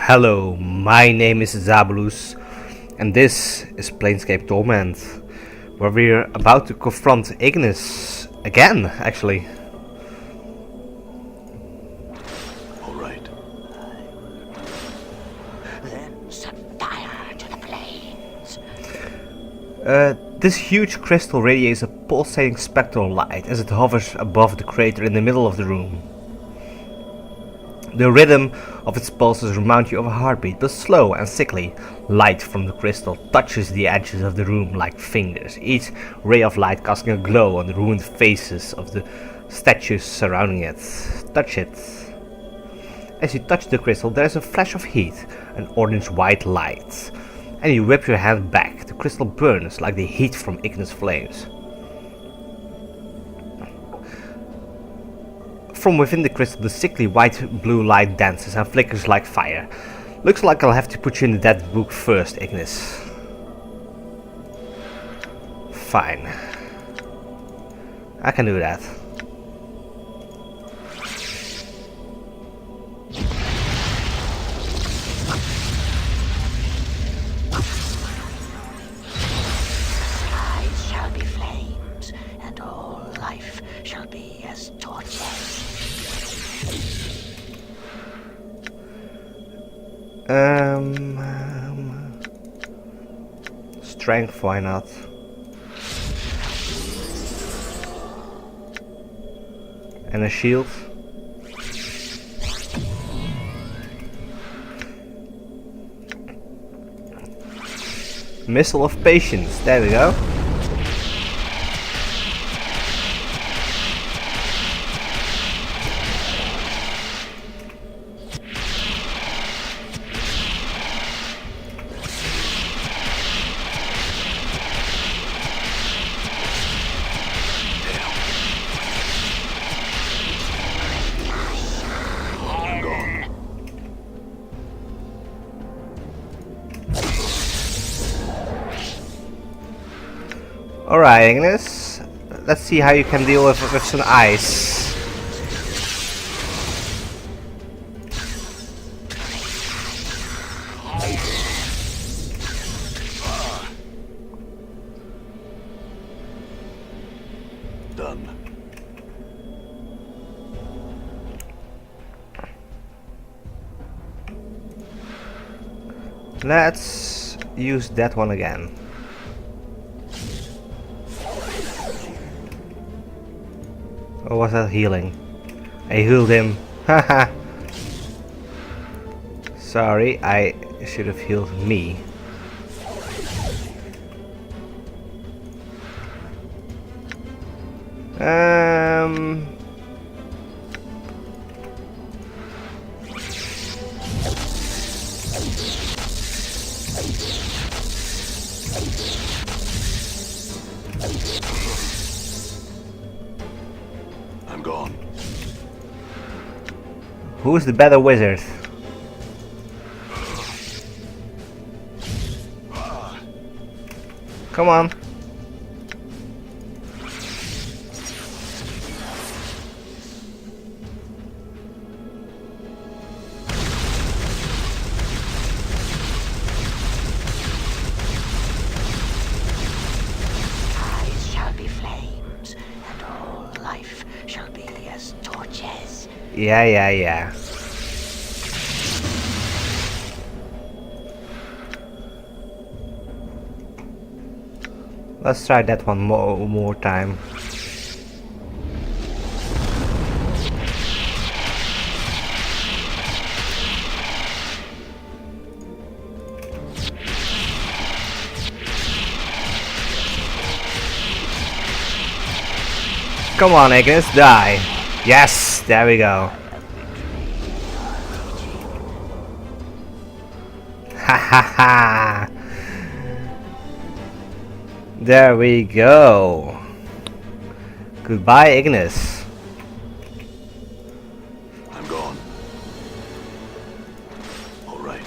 Hello, my name is Zabulus, and this is Planescape Torment, where we're about to confront Ignis again, actually. Alright. Then set fire to the flames. This huge crystal radiates a pulsating spectral light as it hovers above the crater in the middle of the room. The rhythm of its pulses remind you of a heartbeat, but slow and sickly. Light from the crystal touches the edges of the room like fingers, each ray of light casting a glow on the ruined faces of the statues surrounding it. Touch it. As you touch the crystal, there is a flash of heat, an orange-white light. And you whip your hand back. The crystal burns like the heat from Ignis flames. From within the crystal, the sickly white-blue light dances and flickers like fire. Looks like I'll have to put you in the dead book first, Ignis. Fine. I can do that. Skies shall be flames, and all life shall be as torches. Strength, why not? And a shield. Missile of Patience, there we go. Alright, Ignis. Let's see how you can deal with some ice. Done. Let's use that one again. Or was that healing? I healed him. Haha. Sorry, I should have healed me. I'm gone. Who's the better wizard? Come on. Skies shall be flames, and all life shall be as torches. Yeah. Let's try that one more time. Come on, Ignis, die. Yes, there we go. Ha ha ha. There we go. Goodbye, Ignis. I'm gone. Alright.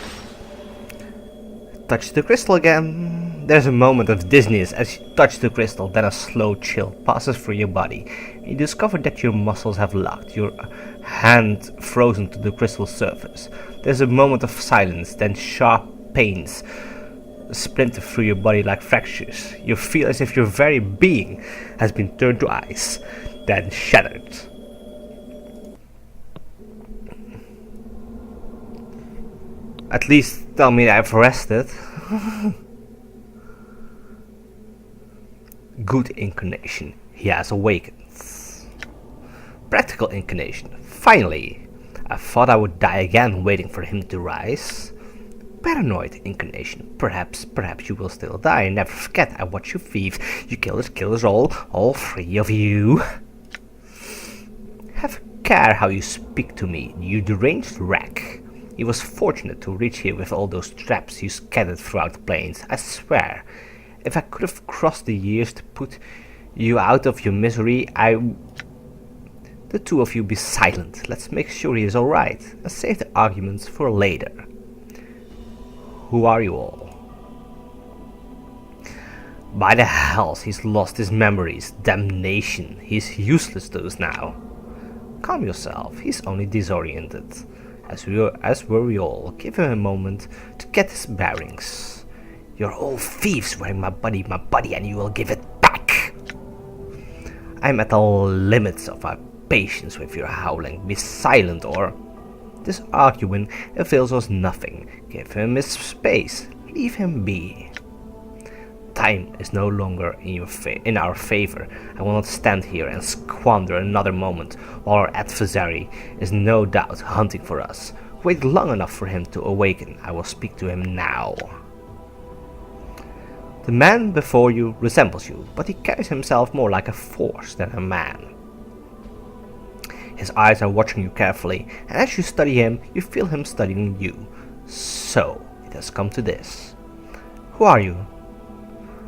Touch the crystal again. There's a moment of dizziness as you touch the crystal, then a slow chill passes through your body. You discover that your muscles have locked, your hand frozen to the crystal surface. There's a moment of silence, then sharp pains splinter through your body like fractures. You feel as if your very being has been turned to ice, then shattered. At least tell me I've rested. Good incarnation, he has awakened. Practical incarnation, finally. I thought I would die again waiting for him to rise. Paranoid incarnation, perhaps you will still die. Never forget, I watch you thief. You kill us all 3 of you. Have care how you speak to me, you deranged wreck. He was fortunate to reach here with all those traps you scattered throughout the plains. I swear, if I could have crossed the years to put you out of your misery, The 2 of you be silent. Let's make sure he is alright, and save the arguments for later. Who are you all? By the hells, he's lost his memories. Damnation, he's useless to us now. Calm yourself, he's only disoriented. As were we all. Give him a moment to get his bearings. You're all thieves wearing my body, and you will give it back. I'm at the limits of my patience with your howling. Be silent, or... This argument avails us nothing. Give him his space. Leave him be. Time is no longer in our favor. I will not stand here and squander another moment while our adversary is no doubt hunting for us. Wait long enough for him to awaken. I will speak to him now. The man before you resembles you, but he carries himself more like a force than a man. His eyes are watching you carefully, and as you study him, you feel him studying you. So, it has come to this. Who are you?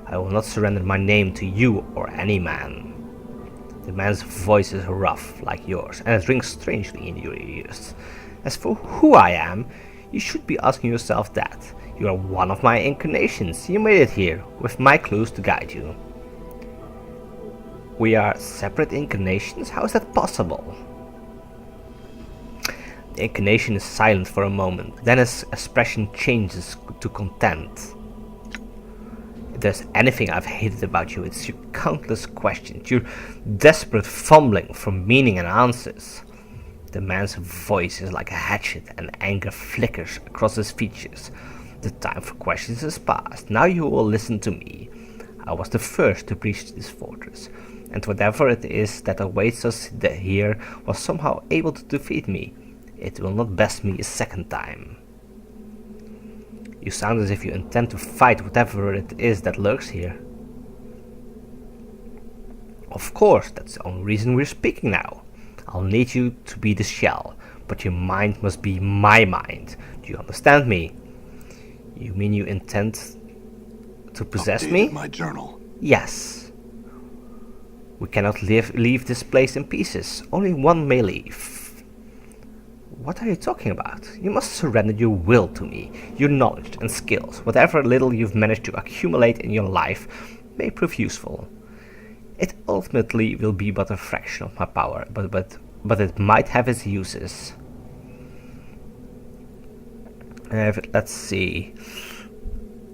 I will not surrender my name to you or any man. The man's voice is rough, like yours, and it rings strangely in your ears. As for who I am, you should be asking yourself that. You are one of my incarnations. You made it here, with my clues to guide you. We are separate incarnations? How is that possible? The incarnation is silent for a moment, then his expression changes to content. If there's anything I've hated about you, it's your countless questions, your desperate fumbling for meaning and answers. The man's voice is like a hatchet, and anger flickers across his features. The time for questions is past. Now you will listen to me. I was the first to breach this fortress, and whatever it is that awaits us here was somehow able to defeat me. It will not best me a second time. You sound as if you intend to fight whatever it is that lurks here. Of course, that's the only reason we're speaking now. I'll need you to be the shell, but your mind must be my mind. Do you understand me? You mean you intend to possess me? My journal. Yes. We cannot leave this place in pieces. Only one may leave. What are you talking about? You must surrender your will to me. Your knowledge and skills, whatever little you've managed to accumulate in your life, may prove useful. It ultimately will be but a fraction of my power, but it might have its uses. Let's see.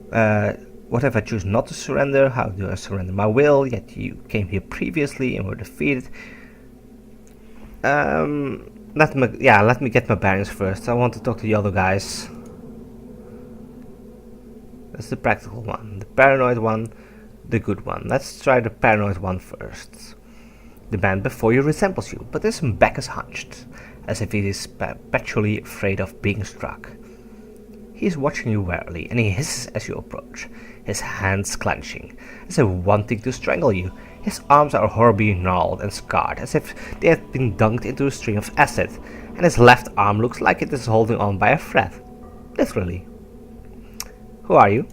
What if I choose not to surrender? How do I surrender my will? Yet you came here previously and were defeated. Let me get my bearings first. I want to talk to the other guys. That's the practical one. The paranoid one, the good one. Let's try the paranoid one first. The man before you resembles you, but his back is hunched, as if he is perpetually afraid of being struck. He is watching you warily, and he hisses as you approach, his hands clenching, as if wanting to strangle you. His arms are horribly gnarled and scarred, as if they had been dunked into a stream of acid, and his left arm looks like it is holding on by a thread. Literally. Who are you?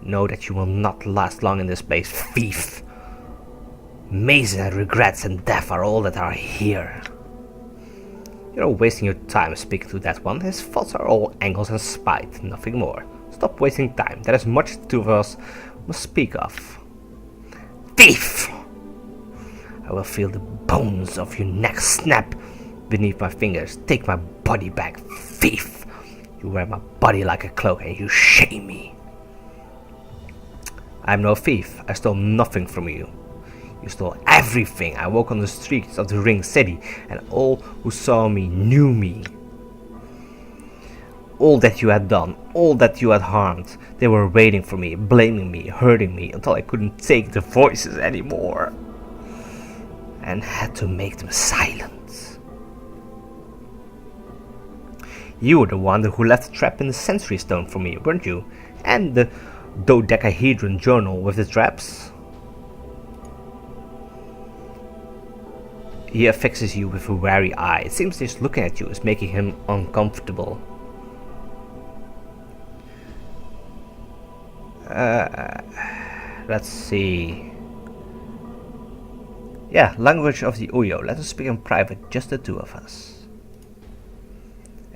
Know that you will not last long in this place, thief! Mazes and regrets and death are all that are here. You're wasting your time speaking to that one. His thoughts are all angles and spite, nothing more. Stop wasting time. There is much the two of us must speak of. Thief! I will feel the bones of your neck snap beneath my fingers. Take my body back, thief! You wear my body like a cloak and you shame me. I am no thief. I stole nothing from you. You stole everything. I walk on the streets of the Ring City, and all who saw me knew me. All that you had done, all that you had harmed, they were waiting for me, blaming me, hurting me, until I couldn't take the voices anymore, and had to make them silent. You were the one who left the trap in the Century Stone for me, weren't you? And the dodecahedron journal with the traps? He affixes you with a wary eye. It seems just looking at you is making him uncomfortable. Let's see. Yeah, language of the Uyo. Let us speak in private, just the two of us.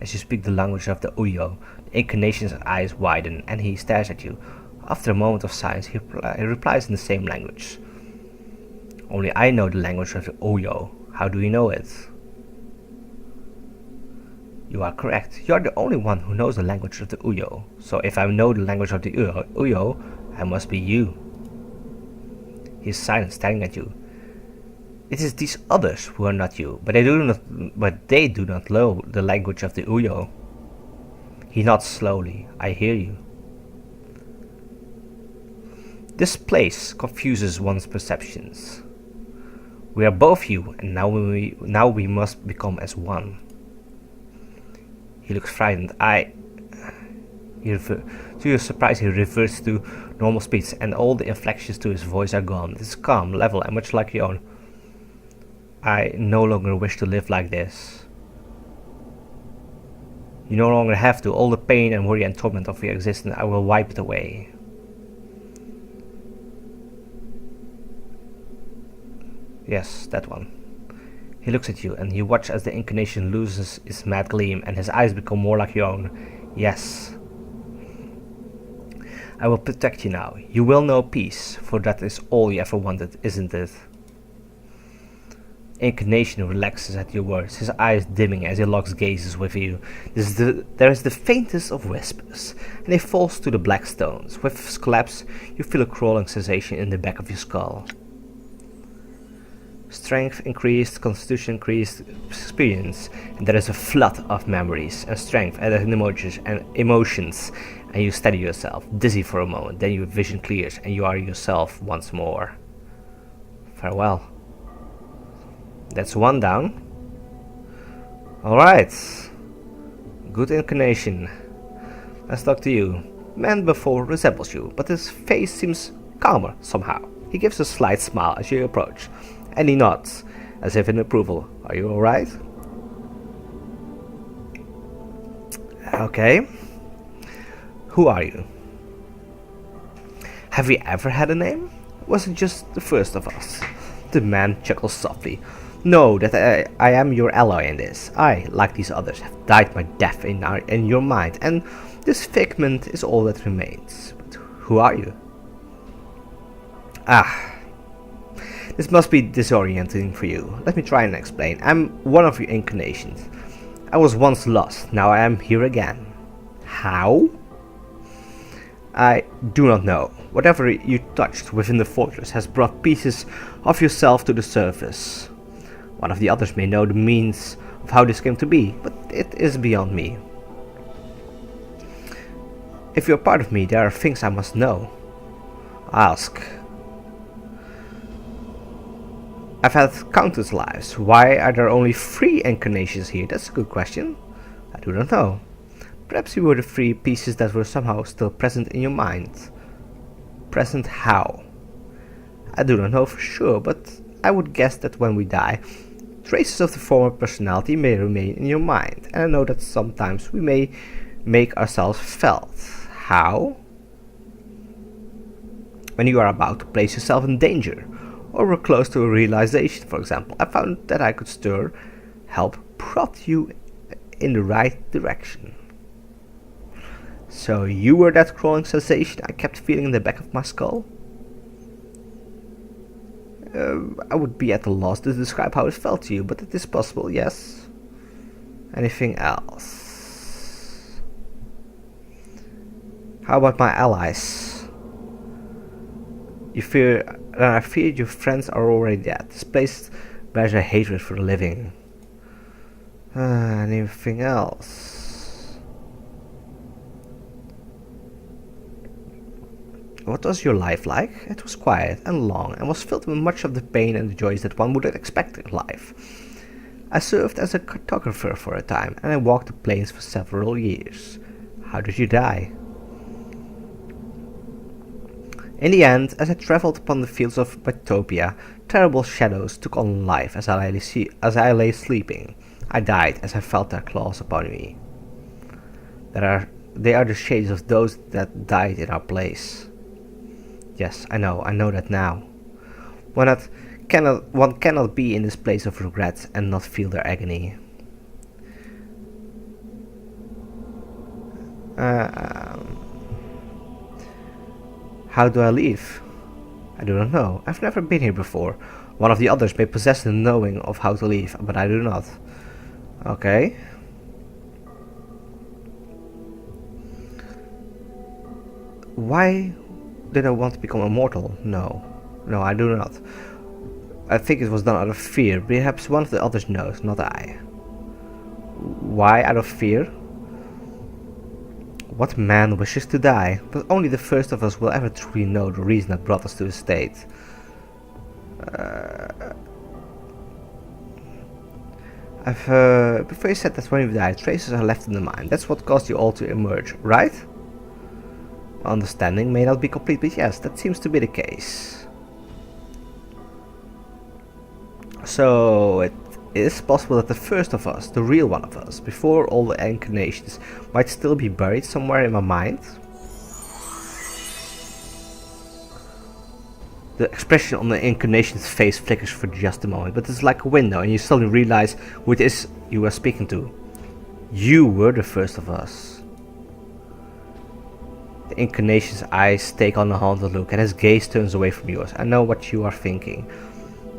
As you speak the language of the Uyo, the incarnation's eyes widen and he stares at you. After a moment of silence, he replies in the same language. Only I know the language of the Uyo. How do you know it? You are correct. You are the only one who knows the language of the Uyo. So if I know the language of the Uyo, I must be you. He is silent, staring at you. It is these others who are not you, but they do not know the language of the Uyo. He nods slowly. I hear you. This place confuses one's perceptions. We are both you, and now we must become as one. He looks frightened. To your surprise, he reverts to normal speech, and all the inflections to his voice are gone. It is calm, level, and much like your own. I no longer wish to live like this. You no longer have to. All the pain and worry and torment of your existence, I will wipe it away. Yes, that one. He looks at you, and you watch as the incarnation loses its mad gleam, and his eyes become more like your own. Yes. I will protect you now. You will know peace, for that is all you ever wanted, isn't it? Incarnation relaxes at your words, his eyes dimming as he locks gazes with you. There is the faintest of whispers, and he falls to the black stones. With his collapse, you feel a crawling sensation in the back of your skull. Strength increased, constitution increased, experience, and there is a flood of memories and strength and emotions, and you steady yourself, dizzy for a moment, then your vision clears and you are yourself once more. Farewell. That's one down. Alright. Good incarnation. Let's talk to you. Man before resembles you, but his face seems calmer somehow. He gives a slight smile as you approach. And he nods, as if in approval. Are you alright? Okay. Who are you? Have we ever had a name? Was it just the first of us? The man chuckles softly. Know that I am your ally in this. I, like these others, have died my death in your mind, and this figment is all that remains. But who are you? This must be disorienting for you. Let me try and explain. I'm one of your incarnations. I was once lost, now I am here again. How? I do not know. Whatever you touched within the fortress has brought pieces of yourself to the surface. One of the others may know the means of how this came to be, but it is beyond me. If you're part of me, there are things I must know. Ask. I've had countless lives. Why are there only 3 incarnations here? That's a good question. I do not know. Perhaps you were the 3 pieces that were somehow still present in your mind. Present how? I do not know for sure, but I would guess that when we die, traces of the former personality may remain in your mind, and I know that sometimes we may make ourselves felt. How? When you are about to place yourself in danger, or were close to a realization, for example. I found that I could help prod you in the right direction. So you were that crawling sensation I kept feeling in the back of my skull? I would be at a loss to describe how it felt to you, but it is possible, yes. Anything else? How about my allies? I fear your friends are already dead. This place bears a hatred for the living. Anything else? What was your life like? It was quiet and long and was filled with much of the pain and the joys that one would expect in life. I served as a cartographer for a time and I walked the plains for several years. How did you die? In the end, as I travelled upon the fields of Mytopia, terrible shadows took on life as I lay sleeping. I died as I felt their claws upon me. They are the shades of those that died in our place. Yes, I know that now. One cannot be in this place of regret and not feel their agony. How do I leave? I do not know. I've never been here before. One of the others may possess the knowing of how to leave, but I do not. Okay. Why did I want to become immortal? No, I do not. I think it was done out of fear. Perhaps one of the others knows, not I. Why out of fear? What man wishes to die? But only the first of us will ever truly know the reason that brought us to this state. Before you said that when you die, traces are left in the mind. That's what caused you all to emerge, right? My understanding may not be complete, but yes, that seems to be the case. So it is possible that the first of us, the real one of us, before all the incarnations, might still be buried somewhere in my mind. The expression on the incarnation's face flickers for just a moment, but it's like a window and you suddenly realize who it is you are speaking to. You were the first of us. The incarnation's eyes take on a haunted look and his gaze turns away from yours. I know what you are thinking,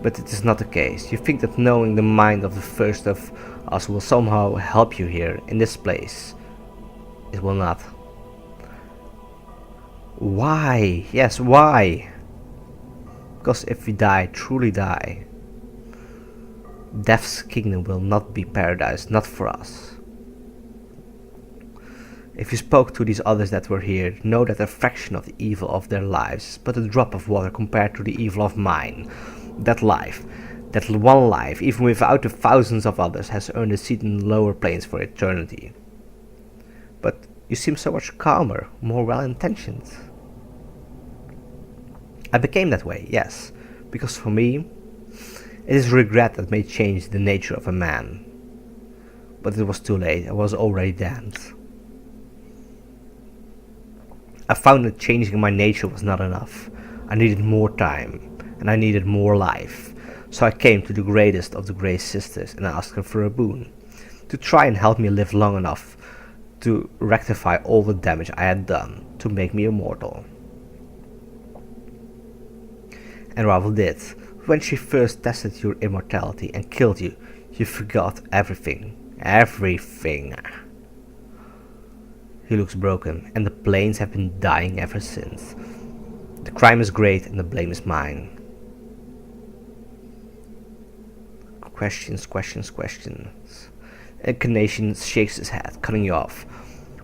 but it is not the case. You think that knowing the mind of the first of us will somehow help you here, in this place. It will not. Why? Yes, why? Because if we die, truly die, Death's kingdom will not be paradise, not for us. If you spoke to these others that were here, know that a fraction of the evil of their lives is but a drop of water compared to the evil of mine. That life, that one life, even without the thousands of others, has earned a seat in the lower planes for eternity. But you seem so much calmer, more well-intentioned. I became that way, yes, because for me, it is regret that may change the nature of a man. But it was too late, I was already damned. I found that changing my nature was not enough. I needed more time, and I needed more life. So I came to the greatest of the Grey Sisters and asked her for a boon, to try and help me live long enough to rectify all the damage I had done, to make me immortal. And Ravel did. When she first tested your immortality and killed you, you forgot everything. Everything. He looks broken, and the planes have been dying ever since. The crime is great and the blame is mine. Questions. Incarnation shakes his head, cutting you off.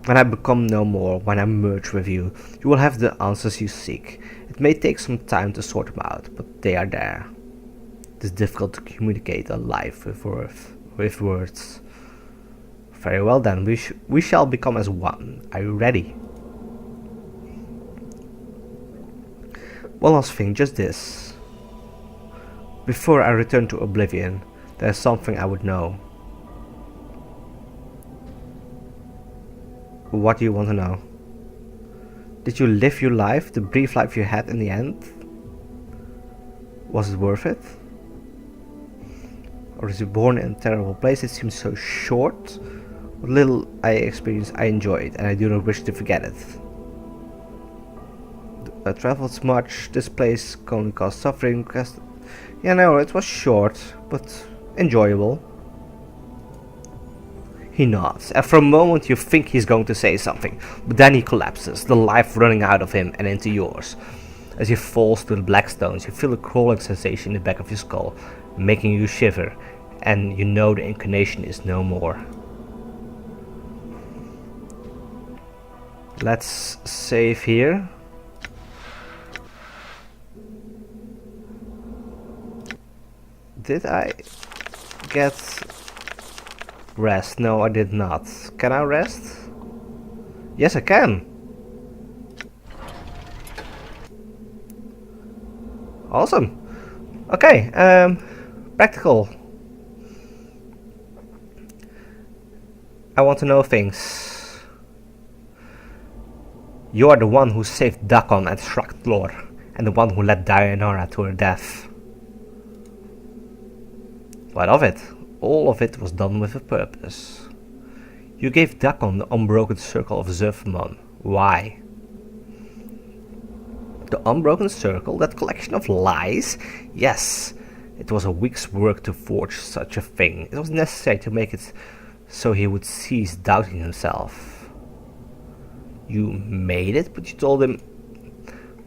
When I become no more, when I merge with you, you will have the answers you seek. It may take some time to sort them out, but they are there. It is difficult to communicate a life with words. Very well then, we shall become as one. Are you ready? One last thing, just this. Before I return to Oblivion, there is something I would know. What do you want to know? Did you live your life, the brief life you had in the end? Was it worth it? Or is it born in a terrible place? It seems so short. What little I experienced, I enjoyed, and I do not wish to forget it. I traveled much. This place only caused suffering. Yeah, no, it was short, but enjoyable. He nods, and for a moment you think he's going to say something, but then he collapses, the life running out of him and into yours. As he falls to the black stones, you feel a crawling sensation in the back of your skull, making you shiver, and you know the incarnation is no more. Let's save here. Did I get rest? No, I did not. Can I rest? Yes, I can. Awesome. Okay, practical. I want to know things. You are the one who saved Dakon and Shraktlor, and the one who led Dayanara to her death. What of it? All of it was done with a purpose. You gave Dakon the unbroken circle of Zerfamon. Why? The unbroken circle? That collection of lies? Yes, it was a week's work to forge such a thing. It was necessary to make it so he would cease doubting himself. You made it, but you told him...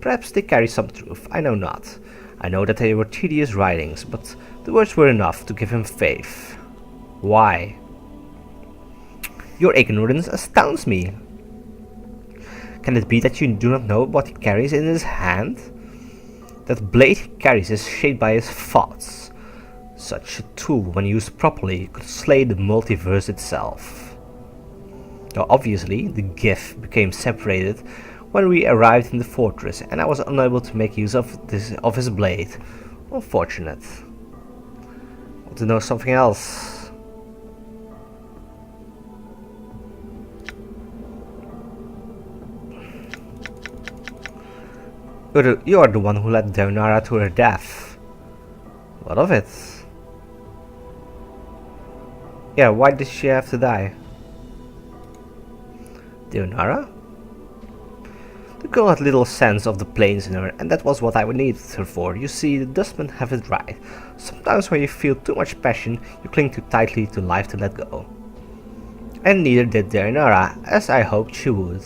Perhaps they carry some truth, I know not. I know that they were tedious writings, but the words were enough to give him faith. Why? Your ignorance astounds me. Can it be that you do not know what he carries in his hand? That blade he carries is shaped by his thoughts. Such a tool, when used properly, could slay the multiverse itself. Though obviously, the gift became separated when we arrived in the fortress, and I was unable to make use of his blade. Unfortunate. Want to know something else? You are the one who led Dayanara to her death. What of it? Yeah, why did she have to die? Dayanara? The girl had little sense of the planes in her, and that was what I needed her for. You see, the dustmen have it right. Sometimes when you feel too much passion, you cling too tightly to life to let go. And neither did Dayanara, as I hoped she would.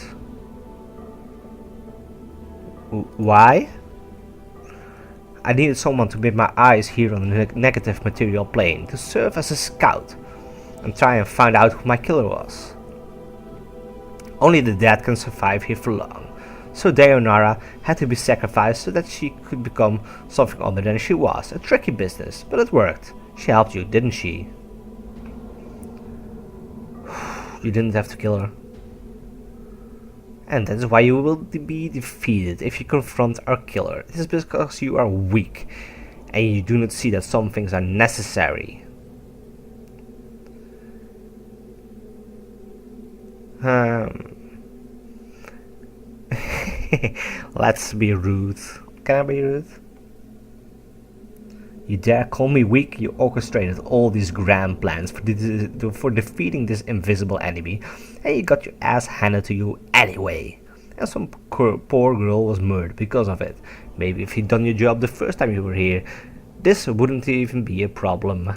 Why? I needed someone to be my eyes here on the negative material plane, to serve as a scout, and try and find out who my killer was. Only the dead can survive here for long. So Dayanara had to be sacrificed so that she could become something other than she was. A tricky business, but it worked. She helped you, didn't she? You didn't have to kill her. And that is why you will be defeated if you confront our killer. It is because you are weak, and you do not see that some things are necessary. Let's be rude. Can I be rude? You dare call me weak? You orchestrated all these grand plans for defeating this invisible enemy, and you got your ass handed to you anyway. And some poor girl was murdered because of it. Maybe if you'd done your job the first time you were here, this wouldn't even be a problem.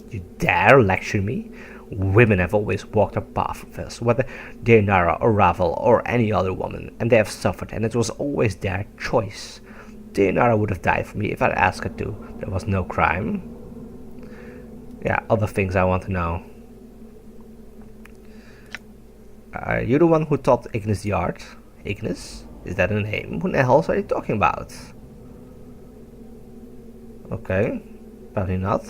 You dare lecture me? Women have always walked a path with us, whether Dayanara or Ravel or any other woman, and they have suffered, and it was always their choice. Dayanara would have died for me if I'd asked her to. There was no crime. Yeah, other things I want to know. Are you the one who taught Ignis the art? Ignis? Is that a name? Who the hell are you talking about? Okay, probably not.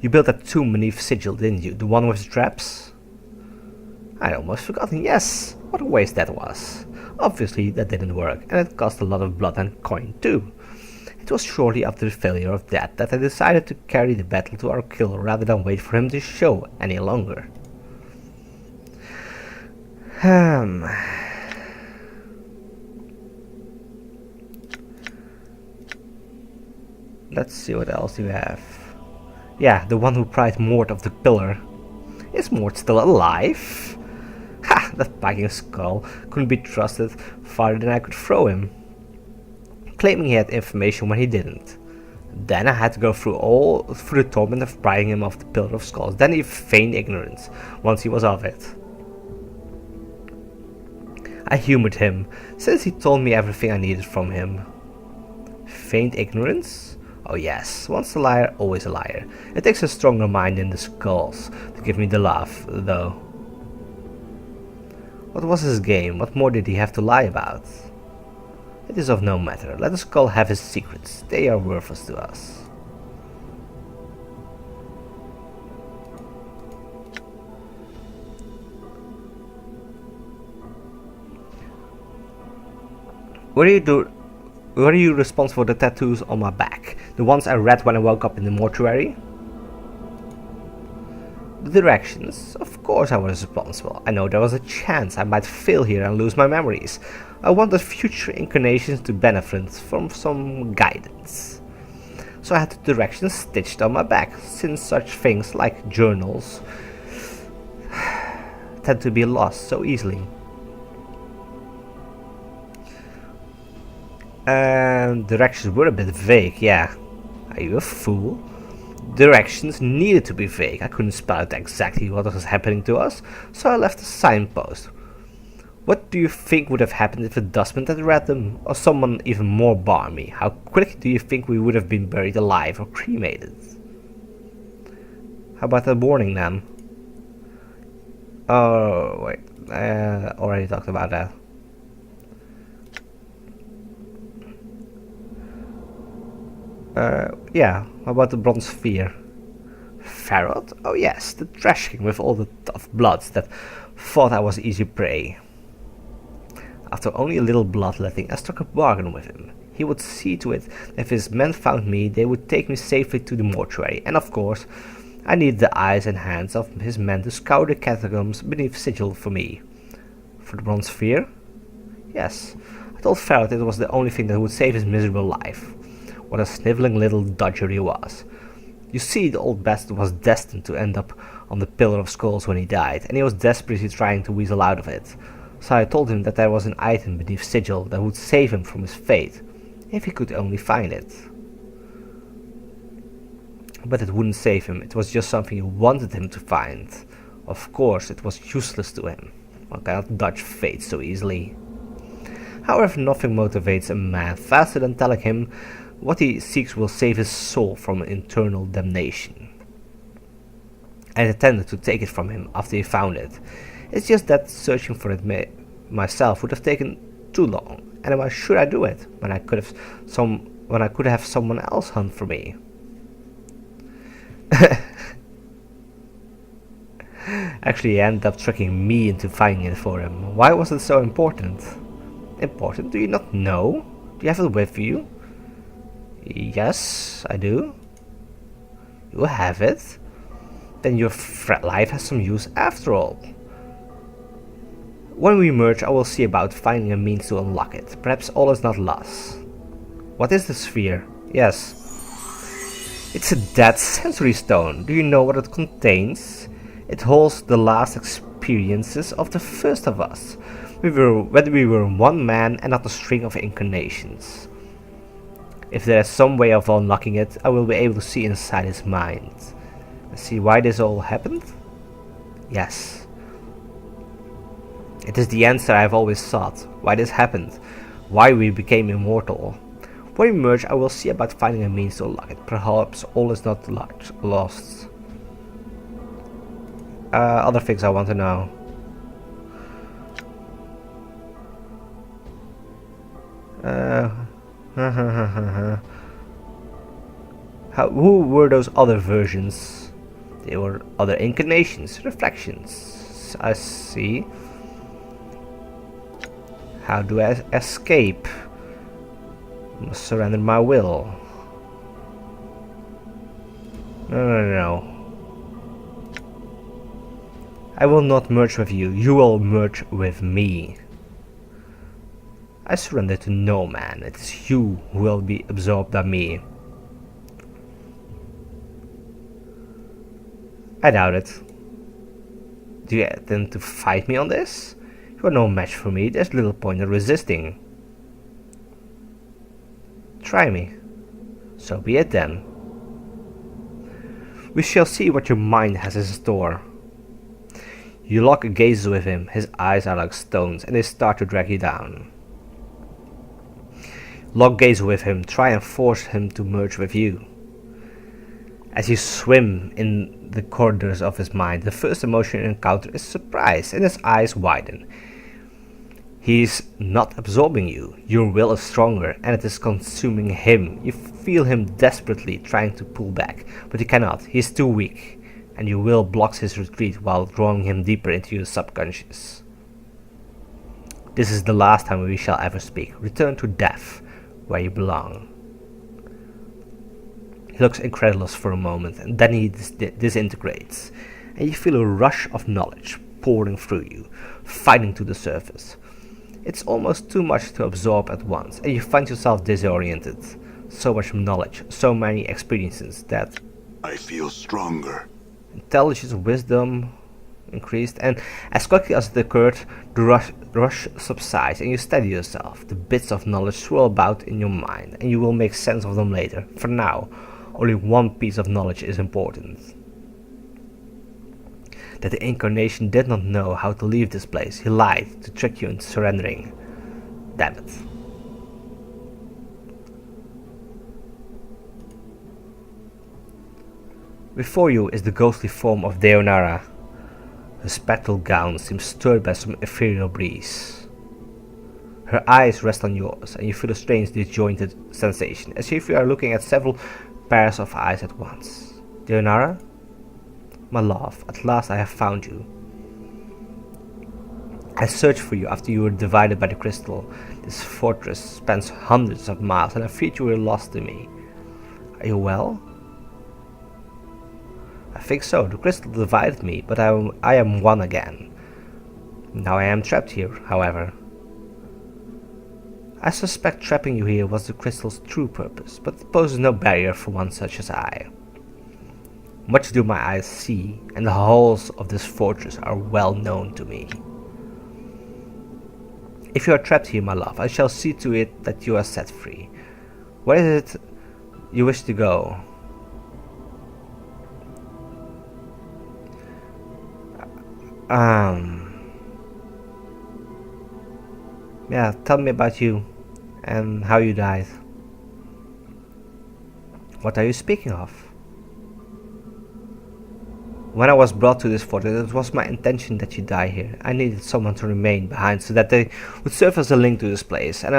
You built that tomb beneath Sigil, didn't you? The one with the traps? I'd almost forgotten. Yes! What a waste that was. Obviously that didn't work, and it cost a lot of blood and coin too. It was shortly after the failure of that I decided to carry the battle to our killer rather than wait for him to show any longer. Let's see what else you have. Yeah, the one who pried Mort of the pillar. Is Mort still alive? Ha! That biting skull couldn't be trusted farther than I could throw him, claiming he had information when he didn't. Then I had to go through the torment of prying him off the pillar of skulls. Then he feigned ignorance once he was off it. I humored him, since he told me everything I needed from him. Feigned ignorance? Oh yes, once a liar, always a liar. It takes a stronger mind than the skulls to give me the laugh, though. What was his game? What more did he have to lie about? It is of no matter. Let the skull have his secrets. They are worthless to us. Were you responsible for the tattoos on my back? The ones I read when I woke up in the mortuary? The directions? Of course I was responsible. I know there was a chance I might fail here and lose my memories. I wanted future incarnations to benefit from some guidance. So I had the directions stitched on my back, since such things like journals tend to be lost so easily. And directions were a bit vague, yeah. Are you a fool? Directions needed to be vague. I couldn't spell out exactly what was happening to us, so I left a signpost. What do you think would have happened if a dustman had read them, or someone even more balmy? How quick do you think we would have been buried alive or cremated? How about that warning then? Oh, wait, I already talked about that. Yeah, how about the bronze sphere? Ferret? Oh yes, the trash king with all the tough bloods that thought I was easy prey. After only a little bloodletting, I struck a bargain with him. He would see to it that if his men found me, they would take me safely to the mortuary, and of course, I needed the eyes and hands of his men to scour the catacombs beneath sigil for me. For the bronze sphere? Yes, I told Ferret it was the only thing that would save his miserable life. What a snivelling little dodger he was. You see, the old bastard was destined to end up on the pillar of skulls when he died, and he was desperately trying to weasel out of it. So I told him that there was an item beneath sigil that would save him from his fate, if he could only find it. But it wouldn't save him, it was just something you wanted him to find. Of course, it was useless to him. One cannot dodge fate so easily. However, nothing motivates a man faster than telling him what he seeks will save his soul from internal damnation. I intended to take it from him after he found it. It's just that searching for it myself would have taken too long, and why should I do it when I could have someone else hunt for me? Actually, he ended up tricking me into finding it for him. Why was it so important? Important? Do you not know? Do you have it with you? Yes, I do. You have it? Then your life has some use after all. When we merge, I will see about finding a means to unlock it. Perhaps all is not lost. What is the sphere? Yes. It's a dead sensory stone. Do you know what it contains? It holds the last experiences of the first of us. Whether we were one man and not a string of incarnations. If there is some way of unlocking it, I will be able to see inside his mind. And see why this all happened? Yes. It is the answer I have always sought. Why this happened. Why we became immortal. When we merge, I will see about finding a means to unlock it. Perhaps all is not lost. Other things I want to know. Who were those other versions? They were other incarnations, reflections. I see. How do I escape? I must surrender my will. No. I will not merge with you. You will merge with me. I surrender to no man. It is you who will be absorbed by me. I doubt it. Do you intend to fight me on this? You are no match for me. There's little point in resisting. Try me. So be it then. We shall see what your mind has in store. You lock a gaze with him. His eyes are like stones, and they start to drag you down. Lock gaze with him. Try and force him to merge with you. As you swim in the corridors of his mind, the first emotion you encounter is surprise, and his eyes widen. He is not absorbing you. Your will is stronger, and it is consuming him. You feel him desperately trying to pull back, but you cannot. He is too weak, and your will blocks his retreat while drawing him deeper into your subconscious. This is the last time we shall ever speak. Return to death, where you belong. He looks incredulous for a moment, and then he disintegrates, and you feel a rush of knowledge pouring through you, fighting to the surface. It's almost too much to absorb at once, and you find yourself disoriented. So much knowledge, so many experiences that I feel stronger. intelligence, wisdom increased, and as quickly as it occurred, the rush subsides, and you steady yourself. The bits of knowledge swirl about in your mind, and you will make sense of them later. For now, only one piece of knowledge is important. That the incarnation did not know how to leave this place. He lied to trick you into surrendering. Damn it. Before you is the ghostly form of Deonara. Her spectral gown seems stirred by some ethereal breeze. Her eyes rest on yours, and you feel a strange disjointed sensation, as if you are looking at several pairs of eyes at once. Deonara? My love, at last I have found you. I searched for you after you were divided by the crystal. This fortress spans hundreds of miles, and I feared you were lost to me. Are you well? I think so. The crystal divided me, but I am one again. Now I am trapped here, however. I suspect trapping you here was the crystal's true purpose, but it poses no barrier for one such as I. Much do my eyes see, and the halls of this fortress are well known to me. If you are trapped here, my love, I shall see to it that you are set free. Where is it you wish to go? Yeah, tell me about you and how you died. What are you speaking of? When I was brought to this fortress, it was my intention that you die here. I needed someone to remain behind so that they would serve as a link to this place. And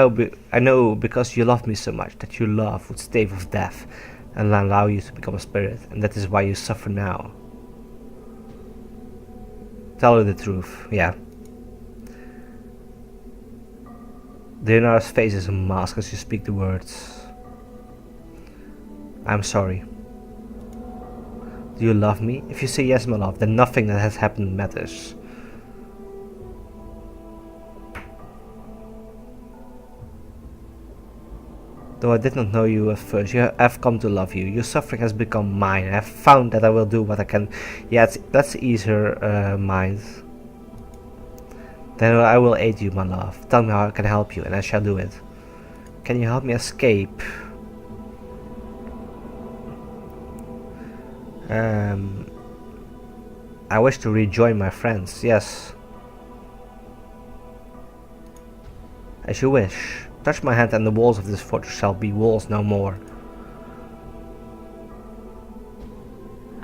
I know because you love me so much that your love would stave off death and allow you to become a spirit, and that is why you suffer now. Tell her the truth, yeah. Leonardo's face is a mask as you speak the words. I'm sorry. Do you love me? If you say yes, my love, then nothing that has happened matters. Though I did not know you at first, I have come to love you. Your suffering has become mine. I have found that I will do what I can. Yeah, let's ease her mind. Then I will aid you, my love. Tell me how I can help you, and I shall do it. Can you help me escape? I wish to rejoin my friends, yes. As you wish. Touch my hand and the walls of this fortress shall be walls no more.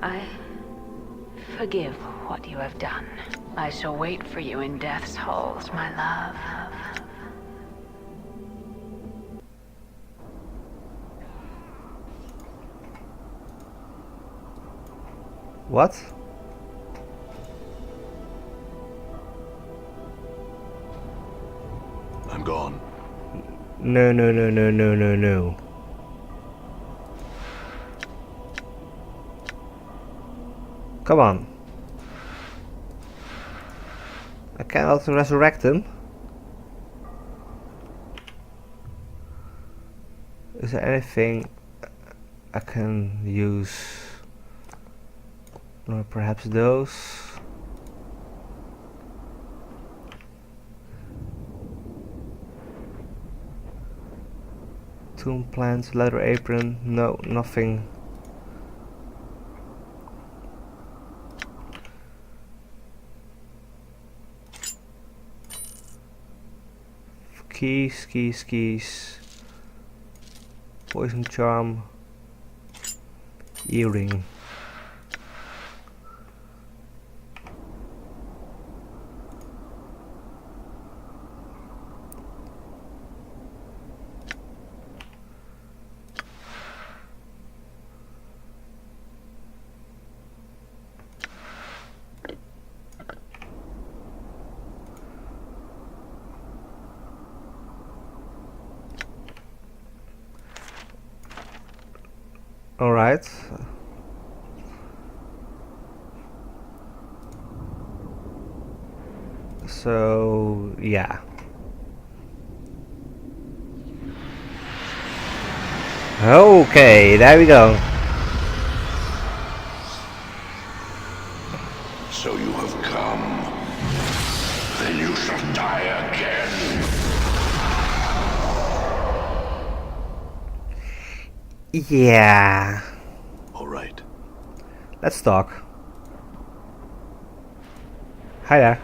I forgive what you have done. I shall wait for you in death's halls, my love. What? I'm gone. No, no, no, no, no, no, no. Come on. I cannot resurrect him. Is there anything I can use? Or perhaps those? Tomb plant, leather apron. No, nothing. Keys. Poison charm. Earring. Alright. So, yeah. Okay, there we go. So you have come. Then you shall die again. Yeah. All right. Let's talk. Hi there.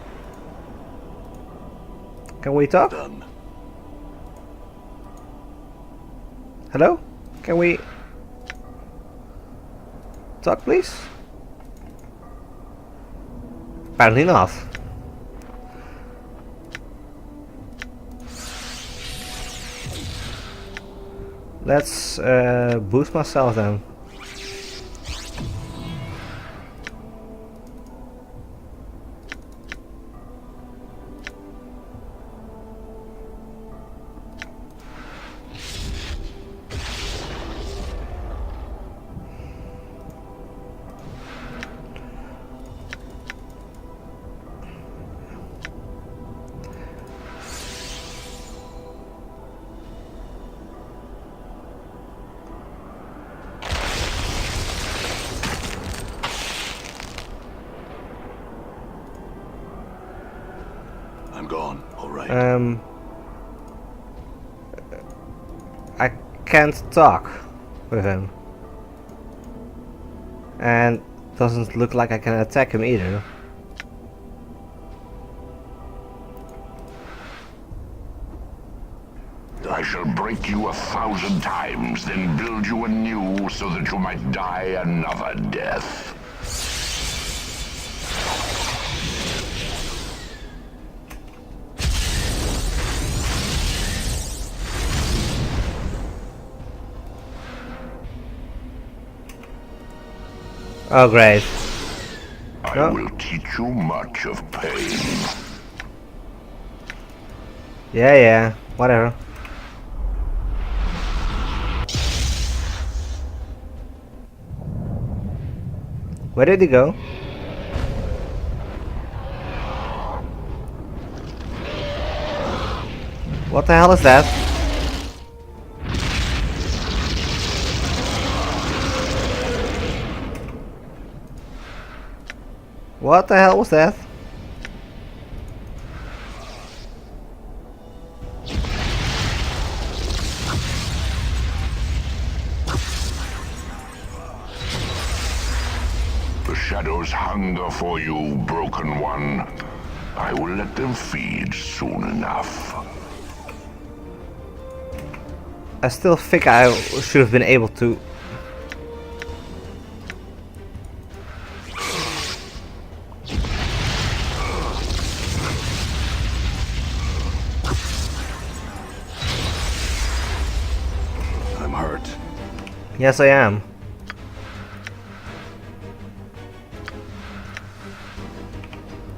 Can we talk? Done. Hello? Can we talk, please? Apparently not. Let's boost myself then. I'm gone. All right. I can't talk with him. And doesn't look like I can attack him either. I shall break you 1,000 times, then build you anew so that you might die another death. Oh great. I will teach you much of pain. Yeah, whatever. Where did he go? What the hell is that? What the hell was that? The shadows hunger for you, broken one. I will let them feed soon enough. I still think I should have been able to. I'm hurt. Yes, I am.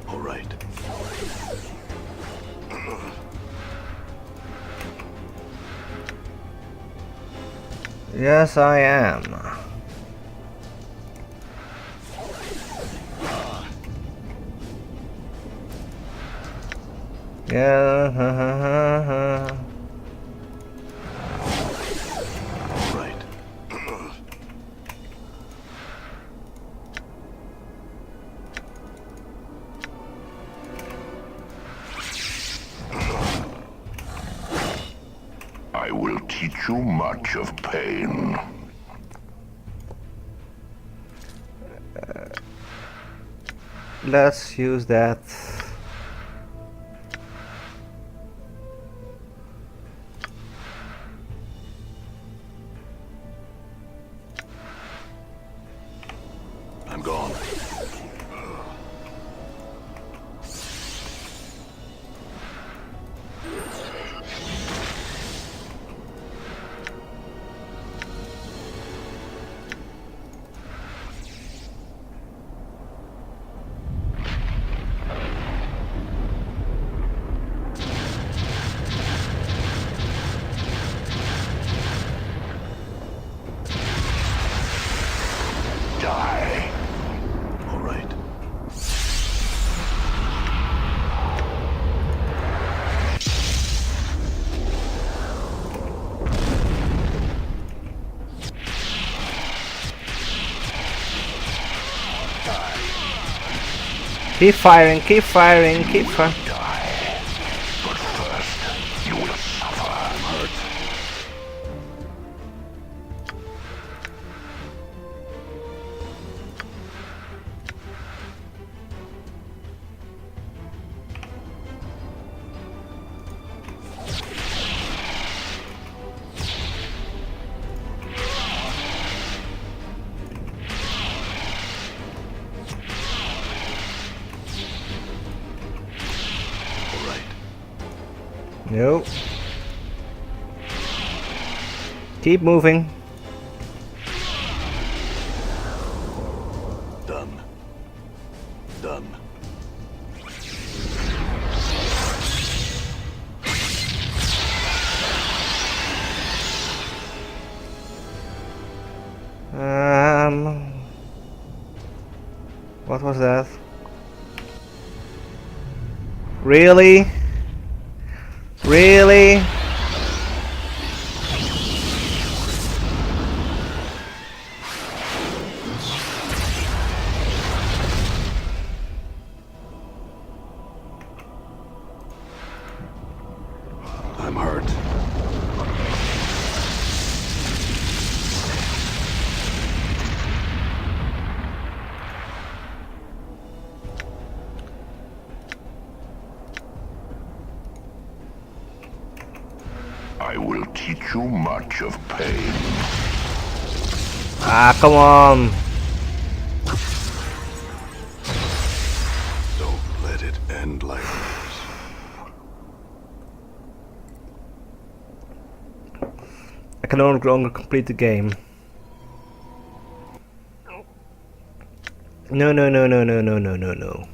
All right. Yes, I am. Yeah. All right. I will teach teach you much of pain. Let's use that. I'm gone. Die. All right. Keep firing, keep firing, keep firing. Die. But first, you will suffer. I'm hurt. All right. No. Keep moving. Done. Done. What was that? Really? Really? I'm hurt. I will teach you much of pain. Ah, come on. Don't let it end like this. I can no longer complete the game. No, no, no, no, no, no, no, no, no.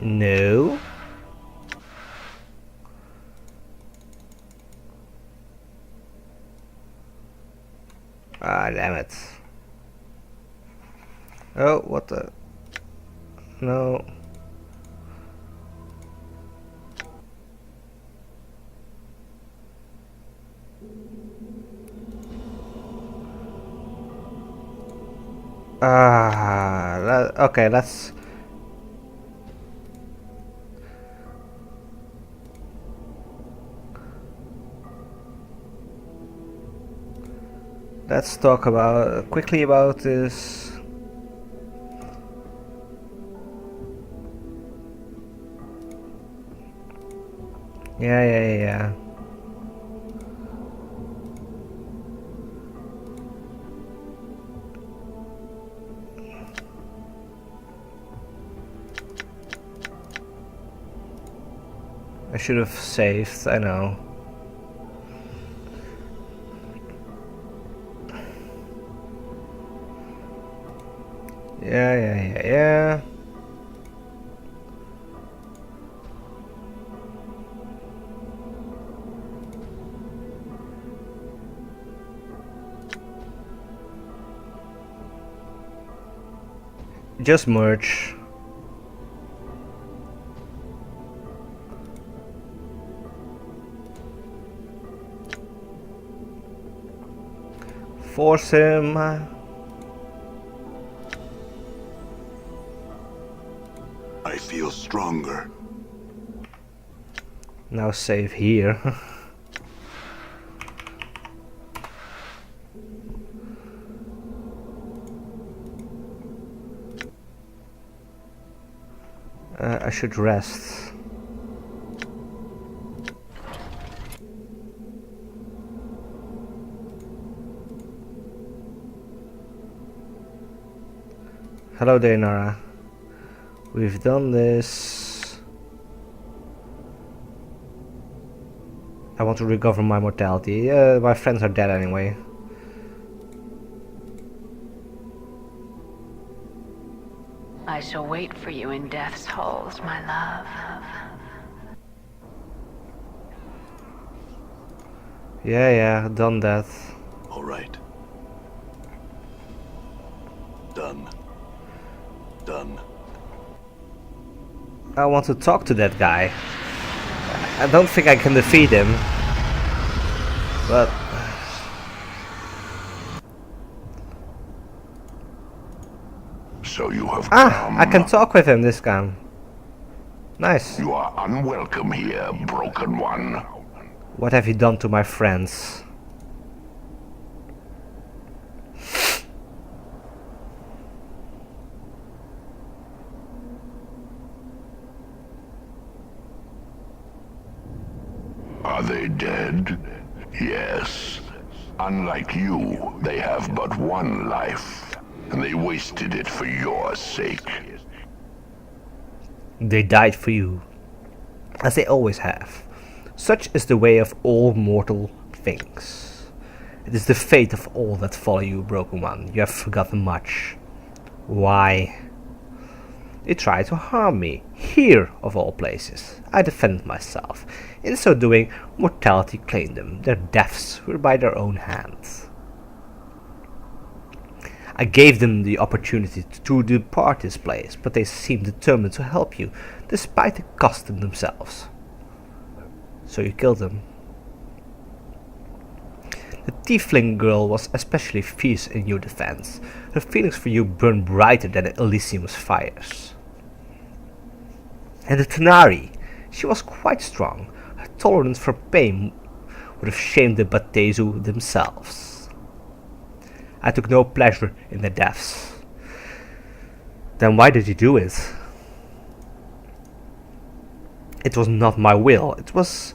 No. Ah, damn it. Oh, what the? No. Okay, let's talk about quickly about this. Yeah. I should have saved, I know. Yeah. Just merge. Force him. stronger. Now save here. I should rest. Hello there, Nara. We've done this. I want to recover my mortality. My friends are dead anyway. I shall wait for you in death's halls, my love. Yeah, done that. All right. Done. Done. I want to talk to that guy. I don't think I can defeat him. But... So you have Ah! I come. can talk with him this time. Nice. You are unwelcome here, broken one. What have you done to my friends? Are they dead? Yes. Unlike you, they have but one life, and they wasted it for your sake. They died for you, as they always have. Such is the way of all mortal things. It is the fate of all that follow you, broken one. You have forgotten much. Why? They tried to harm me, here of all places. I defended myself. In so doing, mortality claimed them. Their deaths were by their own hands. I gave them the opportunity to depart this place, but they seemed determined to help you, despite the cost to themselves. So you killed them. The tiefling girl was especially fierce in your defense. Her feelings for you burned brighter than Elysium's fires. And the Tenari, she was quite strong. Her tolerance for pain would have shamed the Batezu themselves. I took no pleasure in their deaths. Then why did you do it? It was not my will. It was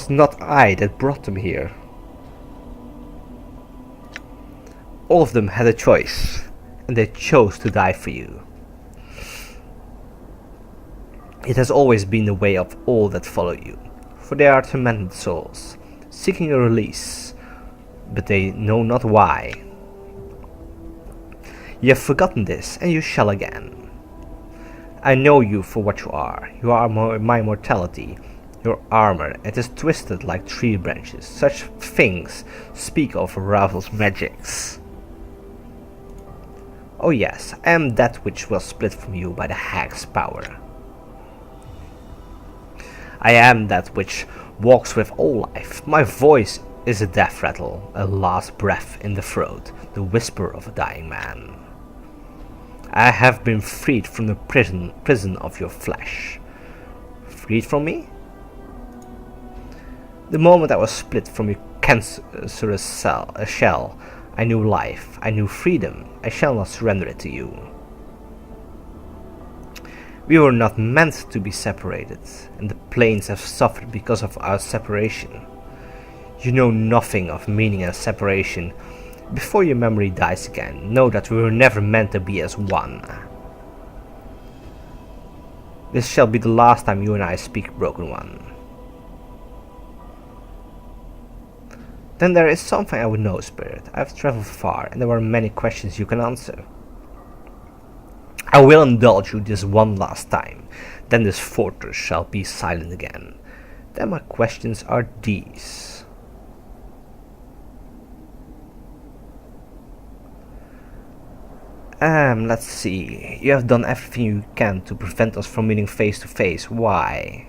not I that brought them here. All of them had a choice, and they chose to die for you. It has always been the way of all that follow you, for they are tormented souls, seeking a release, but they know not why. You have forgotten this, and you shall again. I know you for what you are. You are my mortality. Your armor, it is twisted like tree branches. Such things speak of Ravel's magics. Oh yes, I am that which was split from you by the hag's power. I am that which walks with all life. My voice is a death rattle, a last breath in the throat, the whisper of a dying man. I have been freed from the prison of your flesh. Freed from me? The moment I was split from your cancerous shell, I knew life, I knew freedom. I shall not surrender it to you. We were not meant to be separated, and the planes have suffered because of our separation. You know nothing of meaning and separation. Before your memory dies again, know that we were never meant to be as one. This shall be the last time you and I speak, broken one. Then there is something I would know, Spirit. I have traveled far, and there are many questions you can answer. I will indulge you this one last time, then this fortress shall be silent again. Then my questions are these. Let's see. You have done everything you can to prevent us from meeting face to face. Why?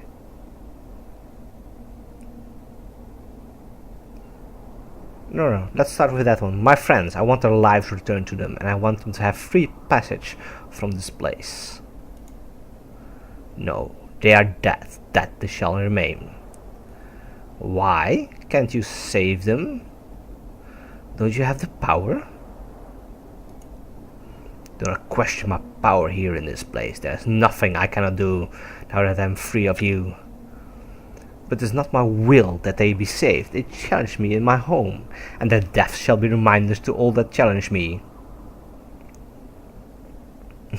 No, let's start with that one. My friends, I want their lives returned to them, and I want them to have free passage from this place. No, they are dead, that they shall remain. Why? Can't you save them? Don't you have the power? Do not question my power here in this place. There's nothing I cannot do now that I'm free of you. But it's not my will that they be saved. They challenge me in my home, and their deaths shall be reminders to all that challenge me.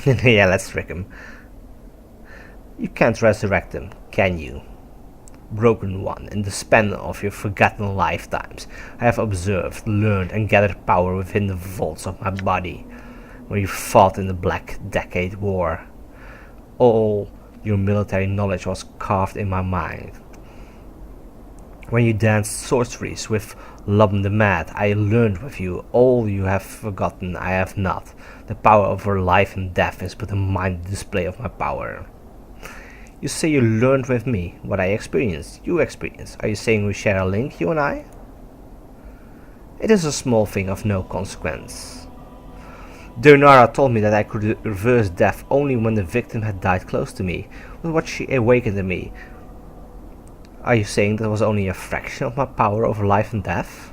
Yeah, let's trick him. You can't resurrect them, can you? Broken one, in the span of your forgotten lifetimes, I have observed, learned, and gathered power within the vaults of my body. When you fought in the Black Decade War, all your military knowledge was carved in my mind. When you danced sorceries with Lubin the Mad, I learned with you. All you have forgotten, I have not. The power over life and death is but a minor display of my power. You say you learned with me what I experienced. You experienced. Are you saying we share a link, you and I? It is a small thing of no consequence. Donara told me that I could reverse death only when the victim had died close to me, with what she awakened in me. Are you saying that was only a fraction of my power over life and death?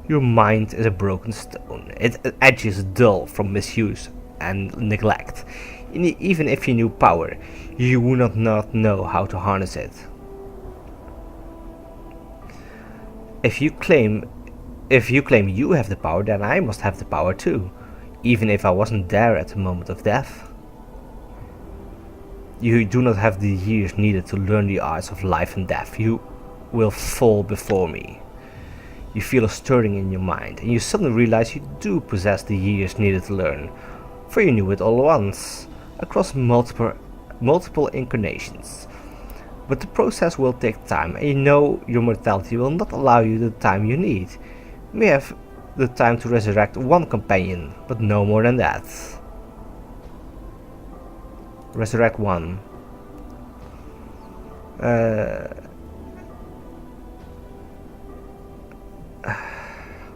Your mind is a broken stone. Its edge is dull from misuse and neglect. Even if you knew power, you would not know how to harness it. If you claim you have the power, then I must have the power too, even if I wasn't there at the moment of death. You do not have the years needed to learn the arts of life and death. You will fall before me. You feel a stirring in your mind, and you suddenly realize you do possess the years needed to learn, for you knew it all at once, across multiple incarnations. But the process will take time, and you know your mortality will not allow you the time you need. You may have the time to resurrect one companion, but no more than that. Resurrect one.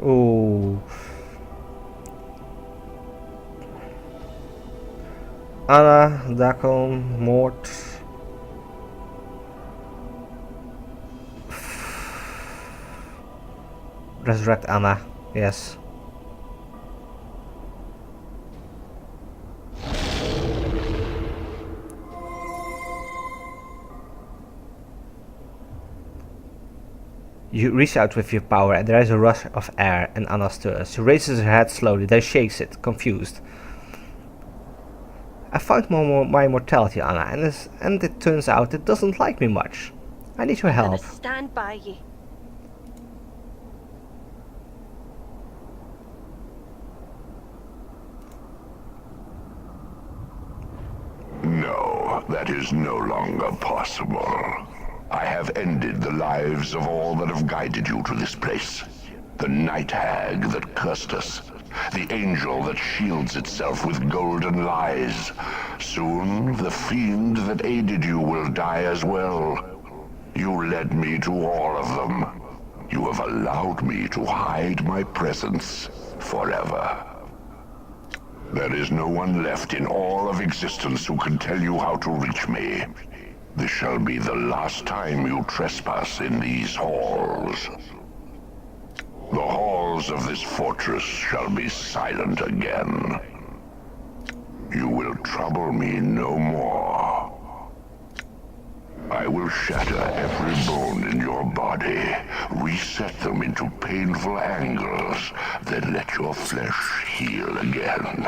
Oh. Anna, Dakon, Mort. Resurrect Anna, yes. You reach out with your power and there is a rush of air and Anna stirs. She raises her head slowly, then shakes it, confused. I found my mortality, Anna, and it turns out it doesn't like me much. I need your help. I'm gonna stand by you. No, that is no longer possible. I have ended the lives of all that have guided you to this place. The night hag that cursed us. The angel that shields itself with golden lies. Soon, the fiend that aided you will die as well. You led me to all of them. You have allowed me to hide my presence forever. There is no one left in all of existence who can tell you how to reach me. This shall be the last time you trespass in these halls. The halls of this fortress shall be silent again. You will trouble me no more. I will shatter every bone in your body, reset them into painful angles, then let your flesh heal again.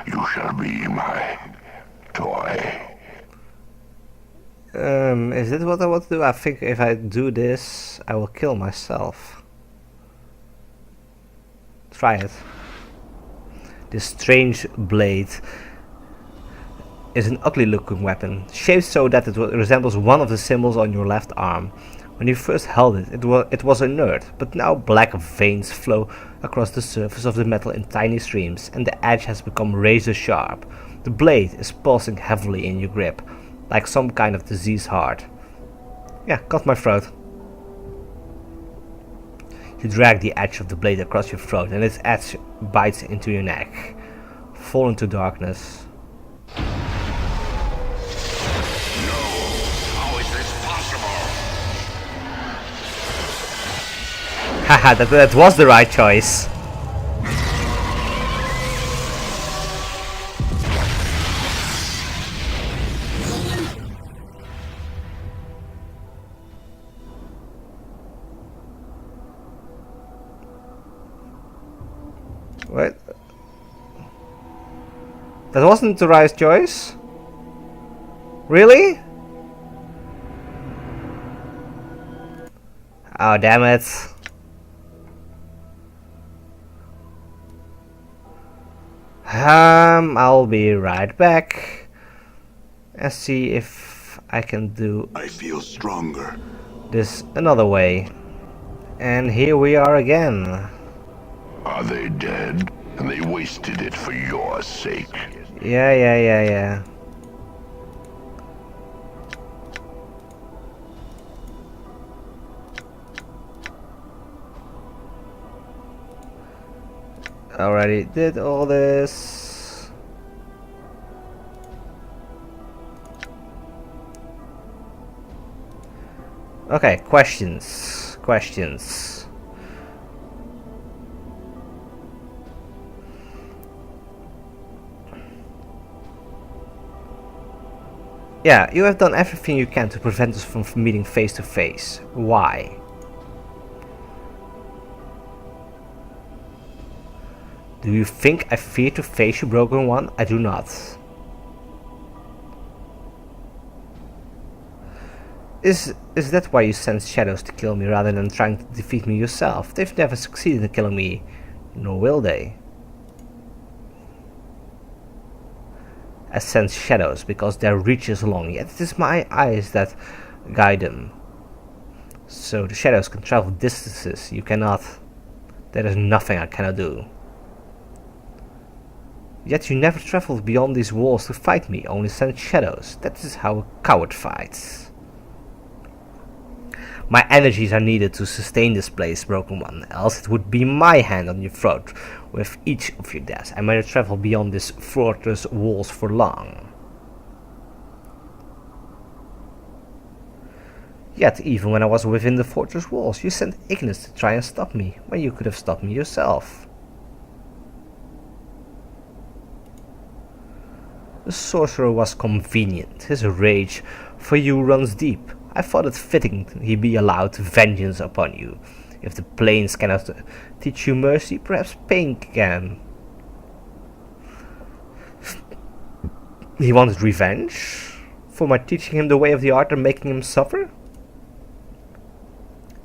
You shall be my toy. Is this what I want to do? I think if I do this, I will kill myself. Try it. This strange blade is an ugly looking weapon, shaped so that it resembles one of the symbols on your left arm. When you first held it, it was inert, but now black veins flow across the surface of the metal in tiny streams, and the edge has become razor sharp. The blade is pulsing heavily in your grip, like some kind of diseased heart. Yeah, cut my throat. You drag the edge of the blade across your throat and its edge bites into your neck. Fall into darkness. Haha, that was the right choice. What? That wasn't the right choice? Really? Oh, damn it. I'll be right back and see if I can do I feel stronger. this another way. And here we are again. Are they dead? And they wasted it for your sake. Yeah. Already did all this. Okay, questions. Yeah, you have done everything you can to prevent us from meeting face to face. Why? Do you think I fear to face you, Broken One? I do not. Is that why you sent shadows to kill me rather than trying to defeat me yourself? They've never succeeded in killing me, nor will they. I sense shadows because their reach is long, yet it is my eyes that guide them. So the shadows can travel distances you cannot. There is nothing I cannot do. Yet you never traveled beyond these walls to fight me, only sent shadows. That is how a coward fights. My energies are needed to sustain this place, Broken One, else it would be my hand on your throat with each of your deaths. I may not travel beyond this fortress walls for long. Yet, even when I was within the fortress walls, you sent Ignis to try and stop me, when you could have stopped me yourself. The sorcerer was convenient. His rage for you runs deep. I thought it fitting he be allowed vengeance upon you. If the plains cannot teach you mercy, perhaps pain can. He wanted revenge? For my teaching him the way of the art and making him suffer?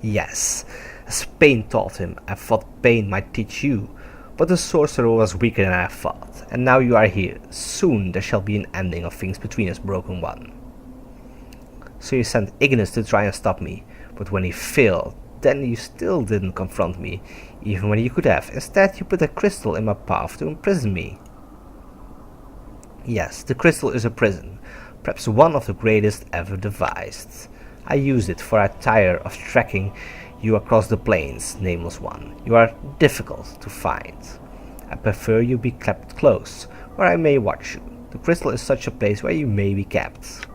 Yes, as pain taught him, I thought pain might teach you. But the sorcerer was weaker than I thought, and now you are here. Soon there shall be an ending of things between us, Broken One. So you sent Ignis to try and stop me, but when he failed, then you still didn't confront me, even when you could have. Instead, you put a crystal in my path to imprison me. Yes, the crystal is a prison, perhaps one of the greatest ever devised. I use it, for I tire of tracking you across the plains, Nameless One. You are difficult to find. I prefer you be kept close, where I may watch you. The crystal is such a place where you may be kept.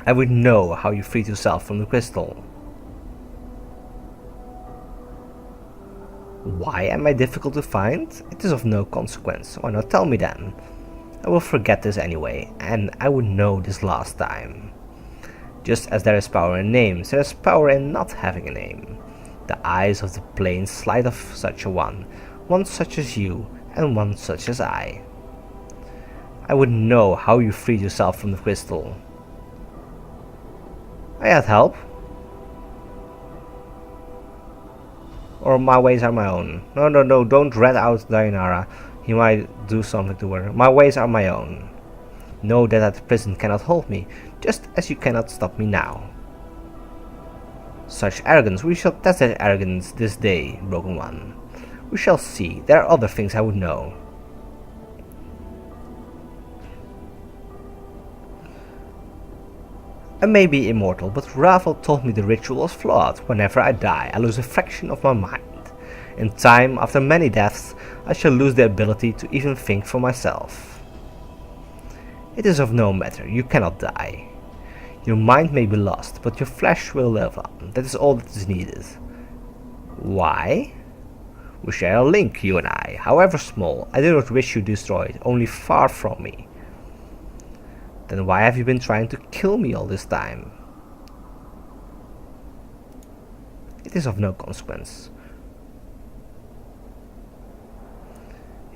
I would know how you freed yourself from the crystal. Why am I difficult to find? It is of no consequence. Why not tell me then? I will forget this anyway, and I would know this last time. Just as there is power in names, there is power in not having a name. The eyes of the plains slight of such a one such as you, and one such as I. I would know how you freed yourself from the crystal. I had help. Or my ways are my own. No, don't rat out Dayanara. He might do something to her. My ways are my own. Know that prison cannot hold me, just as you cannot stop me now. Such arrogance, we shall test that arrogance this day, Broken One. We shall see. There are other things I would know. I may be immortal, but Ravel told me the ritual was flawed. Whenever I die, I lose a fraction of my mind. In time, after many deaths, I shall lose the ability to even think for myself. It is of no matter, you cannot die. Your mind may be lost, but your flesh will live on. That is all that is needed. Why? We share a link, you and I, however small. I do not wish you destroyed, only far from me. Then why have you been trying to kill me all this time? It is of no consequence.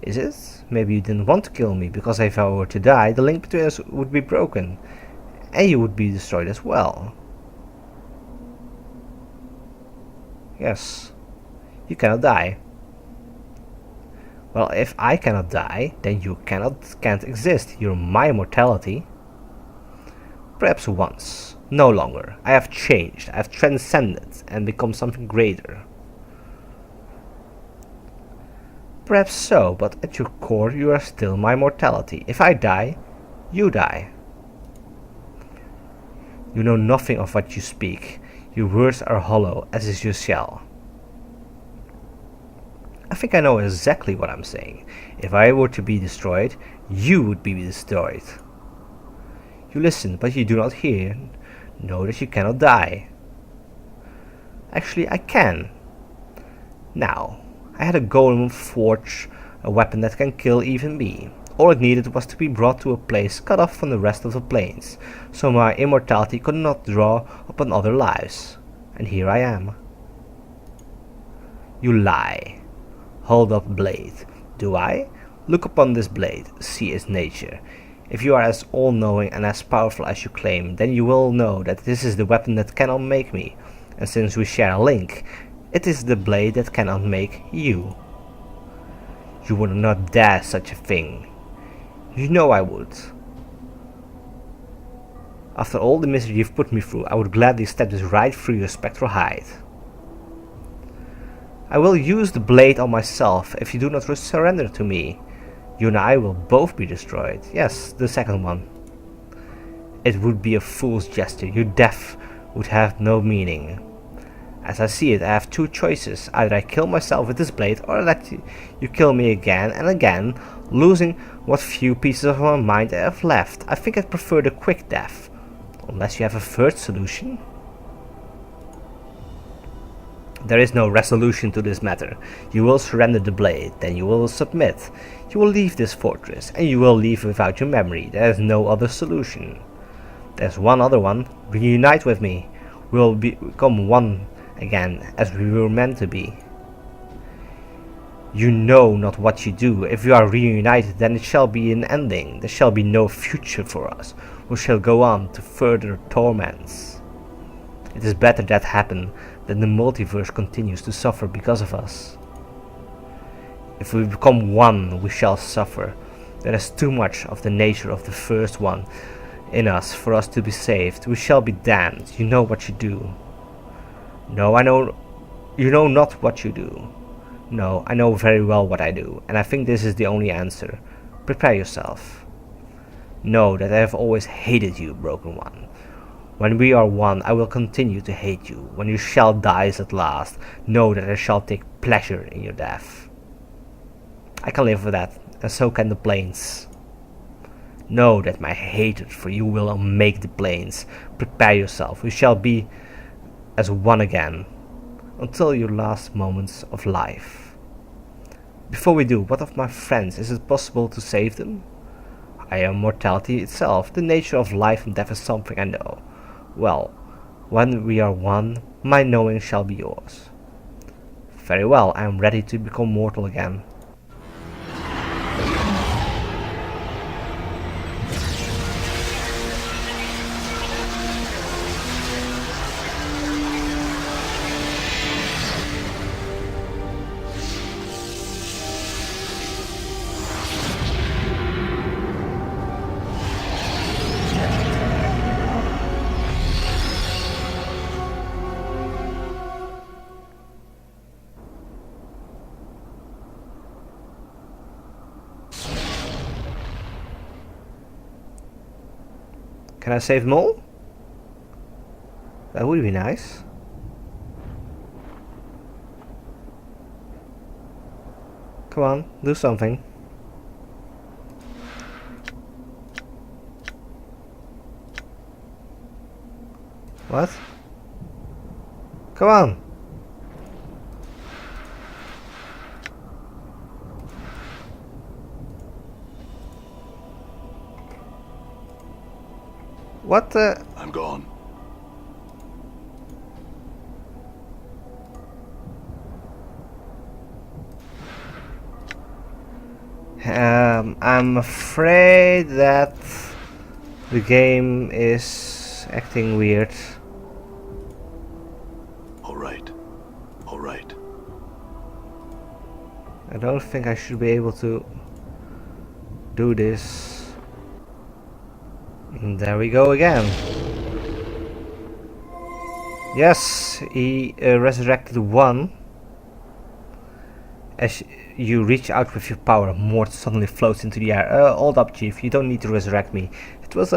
Is it? Maybe you didn't want to kill me, because if I were to die, the link between us would be broken, and you would be destroyed as well. Yes, you cannot die. Well, if I cannot die, then you can't exist. You're my immortality. Perhaps once, no longer. I have changed, I have transcended and become something greater. Perhaps so, but at your core you are still my mortality. If I die, you die. You know nothing of what you speak. Your words are hollow, as is your shell. I think I know exactly what I'm saying. If I were to be destroyed, you would be destroyed. You listen, but you do not hear. Know that you cannot die. Actually, I can. Now, I had a golem forge a weapon that can kill even me. All it needed was to be brought to a place cut off from the rest of the planes, so my immortality could not draw upon other lives. And here I am. You lie. Hold up blade. Do I? Look upon this blade, see its nature. If you are as all-knowing and as powerful as you claim, then you will know that this is the weapon that cannot make me, and since we share a link, it is the blade that cannot make you. You would not dare such a thing. You know I would. After all the misery you've put me through, I would gladly step this right through your spectral hide. I will use the blade on myself if you do not surrender to me. You and I will both be destroyed. Yes, the second one. It would be a fool's gesture. Your death would have no meaning. As I see it, I have two choices. Either I kill myself with this blade, or let you kill me again and again, losing what few pieces of my mind I have left. I think I'd prefer the quick death. Unless you have a third solution. There is no resolution to this matter. You will surrender the blade, then you will submit. You will leave this fortress, and you will leave without your memory. There is no other solution. There's one other one. Reunite with me. We will become one again, as we were meant to be. You know not what you do. If we are reunited, then it shall be an ending. There shall be no future for us. We shall go on to further torments. It is better that happen than the multiverse continues to suffer because of us. If we become one, we shall suffer. There is too much of the nature of the first one in us for us to be saved. We shall be damned. You know what you do. No, I know. You know not what you do. No, I know very well what I do, and I think this is the only answer. Prepare yourself. Know that I have always hated you, Broken One. When we are one, I will continue to hate you. When you shall die at last, know that I shall take pleasure in your death. I can live with that, and so can the planes. Know that my hatred for you will unmake the planes. Prepare yourself. We shall be as one again, until your last moments of life. Before we do, what of my friends? Is it possible to save them? I am mortality itself. The nature of life and death is something I know. Well, when we are one, my knowing shall be yours. Very well, I am ready to become mortal again. Can I save them all? That would be nice. Come on, do something. What? Come on! What the? I'm gone. I'm afraid that the game is acting weird. All right. All right. I don't think I should be able to do this. And there we go again. Yes, he resurrected one. As you reach out with your power, Mort suddenly floats into the air. Hold up, Chief, you don't need to resurrect me. It was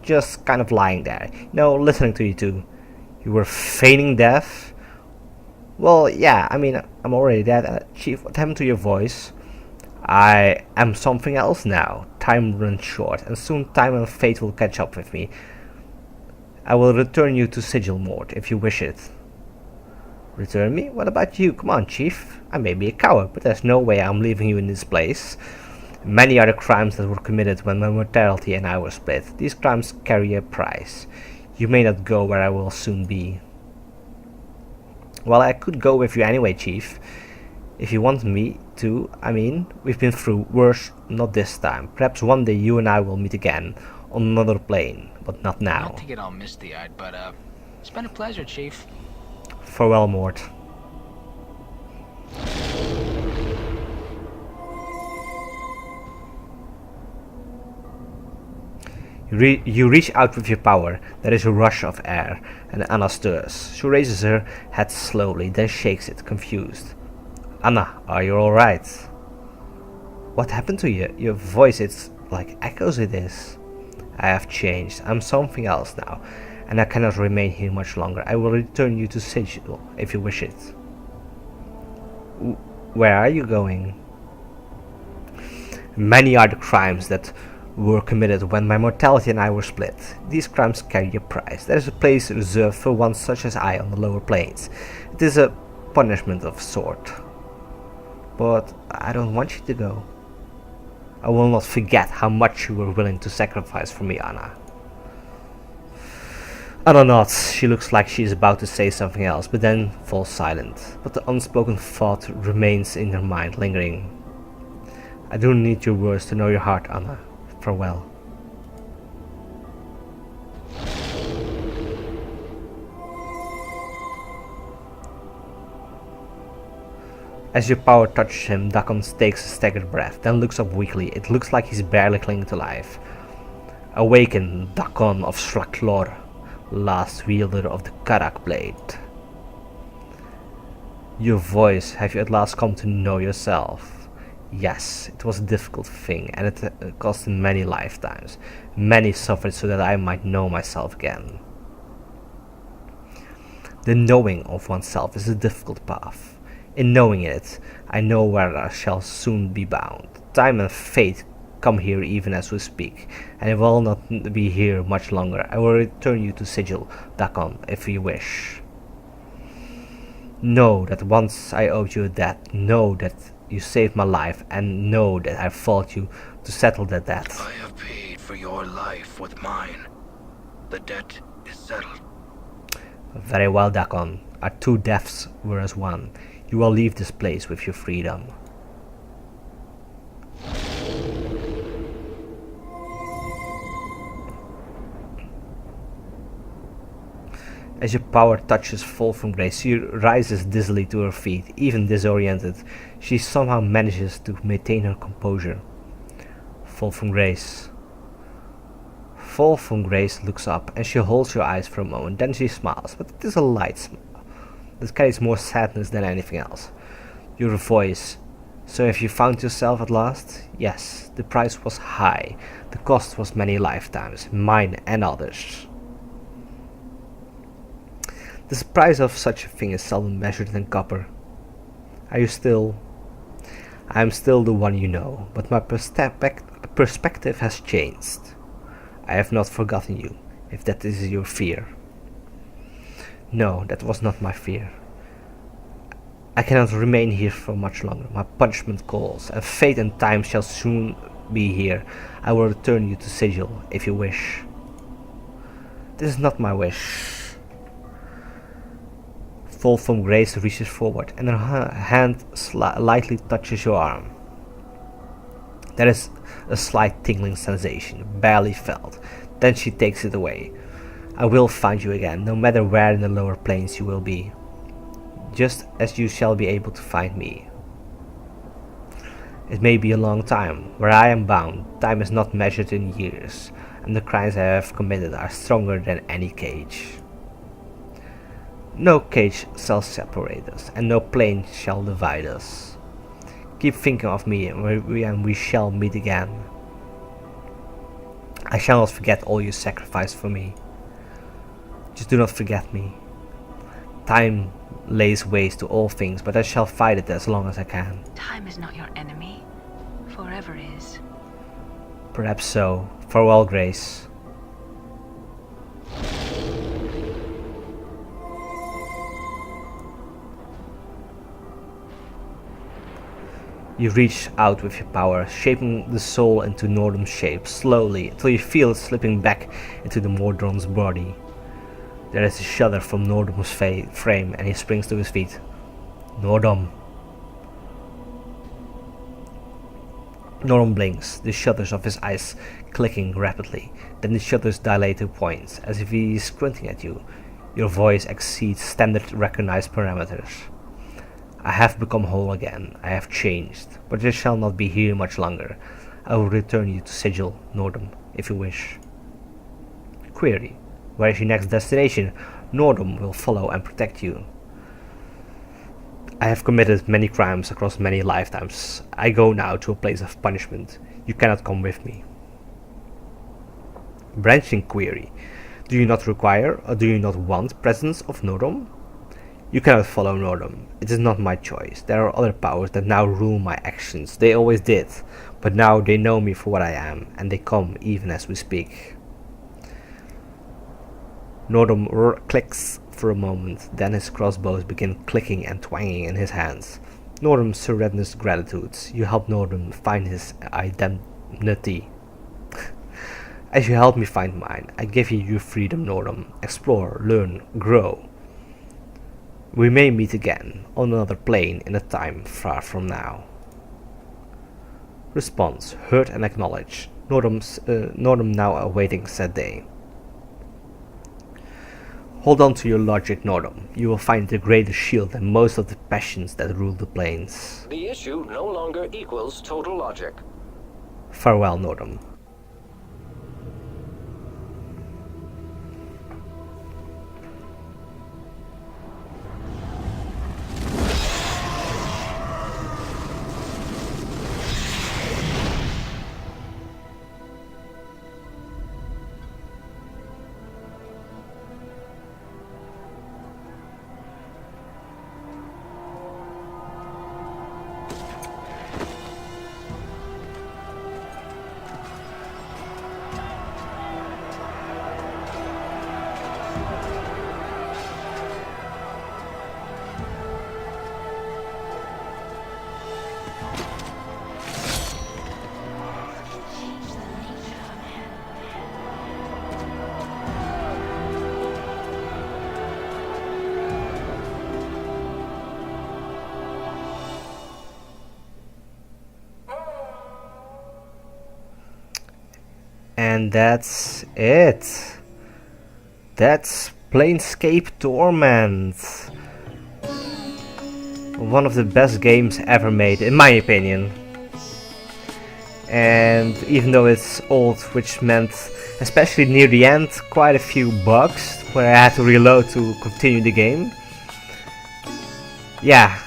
just kind of lying there. No, listening to you two. You were feigning death? Well, yeah, I mean, I'm already dead. Chief, what happened to your voice? I am something else now. Time runs short, and soon time and fate will catch up with me. I will return you to Sigil, Mort, if you wish it. Return me? What about you? Come on, Chief. I may be a coward, but there's no way I'm leaving you in this place. Many are the crimes that were committed when my mortality and I were split. These crimes carry a price. You may not go where I will soon be. Well, I could go with you anyway, Chief. If you want me to, I mean, we've been through worse, not this time. Perhaps one day you and I will meet again, on another plane, but not now. Not to get all misty-eyed, but it's been a pleasure, Chief. Farewell, Mort. You reach out with your power. There is a rush of air, and Anna stirs. She raises her head slowly, then shakes it, confused. Anna, are you alright? What happened to you? Your voice, it's like echoes it is. I have changed. I'm something else now, and I cannot remain here much longer. I will return you to Sigil, if you wish it. Where are you going? Many are the crimes that were committed when my mortality and I were split. These crimes carry a price. There is a place reserved for one such as I on the lower planes. It is a punishment of sort. But I don't want you to go. I will not forget how much you were willing to sacrifice for me, Anna. Anna nods. She looks like she is about to say something else, but then falls silent. But the unspoken thought remains in her mind, lingering. I don't need your words to know your heart, Anna. Farewell. As your power touches him, Dakon takes a staggered breath, then looks up weakly. It looks like he's barely clinging to life. Awaken, Dakon of Slaklor, last wielder of the Karak blade. Your voice, have you at last come to know yourself? Yes, it was a difficult thing, and it cost many lifetimes. Many suffered so that I might know myself again. The knowing of oneself is a difficult path. In knowing it, I know where I shall soon be bound. Time and fate come here even as we speak, and I will not be here much longer. I will return you to Sigil, Dakon, if you wish. Know that once I owed you a debt. Know that you saved my life, and know that I fought you to settle that debt. I have paid for your life with mine. The debt is settled. Very well, Dakon. Our two deaths were as one. You will leave this place with your freedom. As your power touches Fall from Grace, she rises dizzily to her feet. Even disoriented, she somehow manages to maintain her composure. Fall from Grace. Fall from Grace looks up, and she holds her eyes for a moment. Then she smiles, but it is a light smile that carries more sadness than anything else. Your voice. So have you found yourself at last? Yes, the price was high. The cost was many lifetimes, mine and others. The price of such a thing is seldom measured in copper. Are you still? I am still the one you know, but my perspective has changed. I have not forgotten you, if that is your fear. No, that was not my fear. I cannot remain here for much longer. My punishment calls, and fate and time shall soon be here. I will return you to Sigil, if you wish. This is not my wish. Fall from Grace reaches forward, and her hand lightly touches your arm. There is a slight tingling sensation, barely felt. Then she takes it away. I will find you again, no matter where in the lower planes you will be. Just as you shall be able to find me. It may be a long time. Where I am bound, time is not measured in years, and the crimes I have committed are stronger than any cage. No cage shall separate us, and no plane shall divide us. Keep thinking of me, and we shall meet again. I shall not forget all you sacrificed for me. Just do not forget me. Time lays waste to all things, but I shall fight it as long as I can. Time is not your enemy. Forever is. Perhaps so. Farewell, Grace. You reach out with your power, shaping the soul into Nordum's shape, slowly, until you feel it slipping back into the Mordron's body. There is a shudder from Nordum's frame, and he springs to his feet. Nordum. Nordum blinks, the shutters of his eyes clicking rapidly. Then the shutters dilate to points, as if he is squinting at you. Your voice exceeds standard recognized parameters. I have become whole again. I have changed, but I shall not be here much longer. I will return you to Sigil, Nordum, if you wish. Query. Where is your next destination? Nordum will follow and protect you. I have committed many crimes across many lifetimes. I go now to a place of punishment. You cannot come with me. Branching query. Do you not require or do you not want presence of Nordum? You cannot follow Nordum. It is not my choice. There are other powers that now rule my actions. They always did, but now they know me for what I am, and they come even as we speak. Nordum clicks for a moment, then his crossbows begin clicking and twanging in his hands. Nordum surrenders gratitude. You help Nordum find his identity. As you help me find mine, I give you your freedom, Nordum. Explore, learn, grow. We may meet again, on another plane in a time far from now. Response, heard and acknowledged. Nordum now awaiting said day. Hold on to your logic, Nordum. You will find it a greater shield than most of the passions that rule the planes. The issue no longer equals total logic. Farewell, Nordum. And that's it. That's Planescape Torment. One of the best games ever made, in my opinion. And even though it's old, which meant, especially near the end, quite a few bugs, where I had to reload to continue the game. Yeah,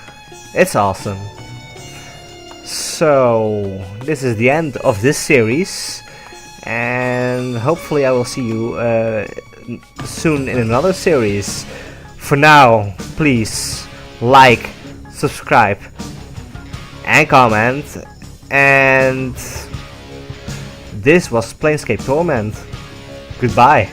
it's awesome. So, this is the end of this series. And hopefully I will see you soon in another series. For now, please like, subscribe, and comment. And this was Planescape Torment. Goodbye.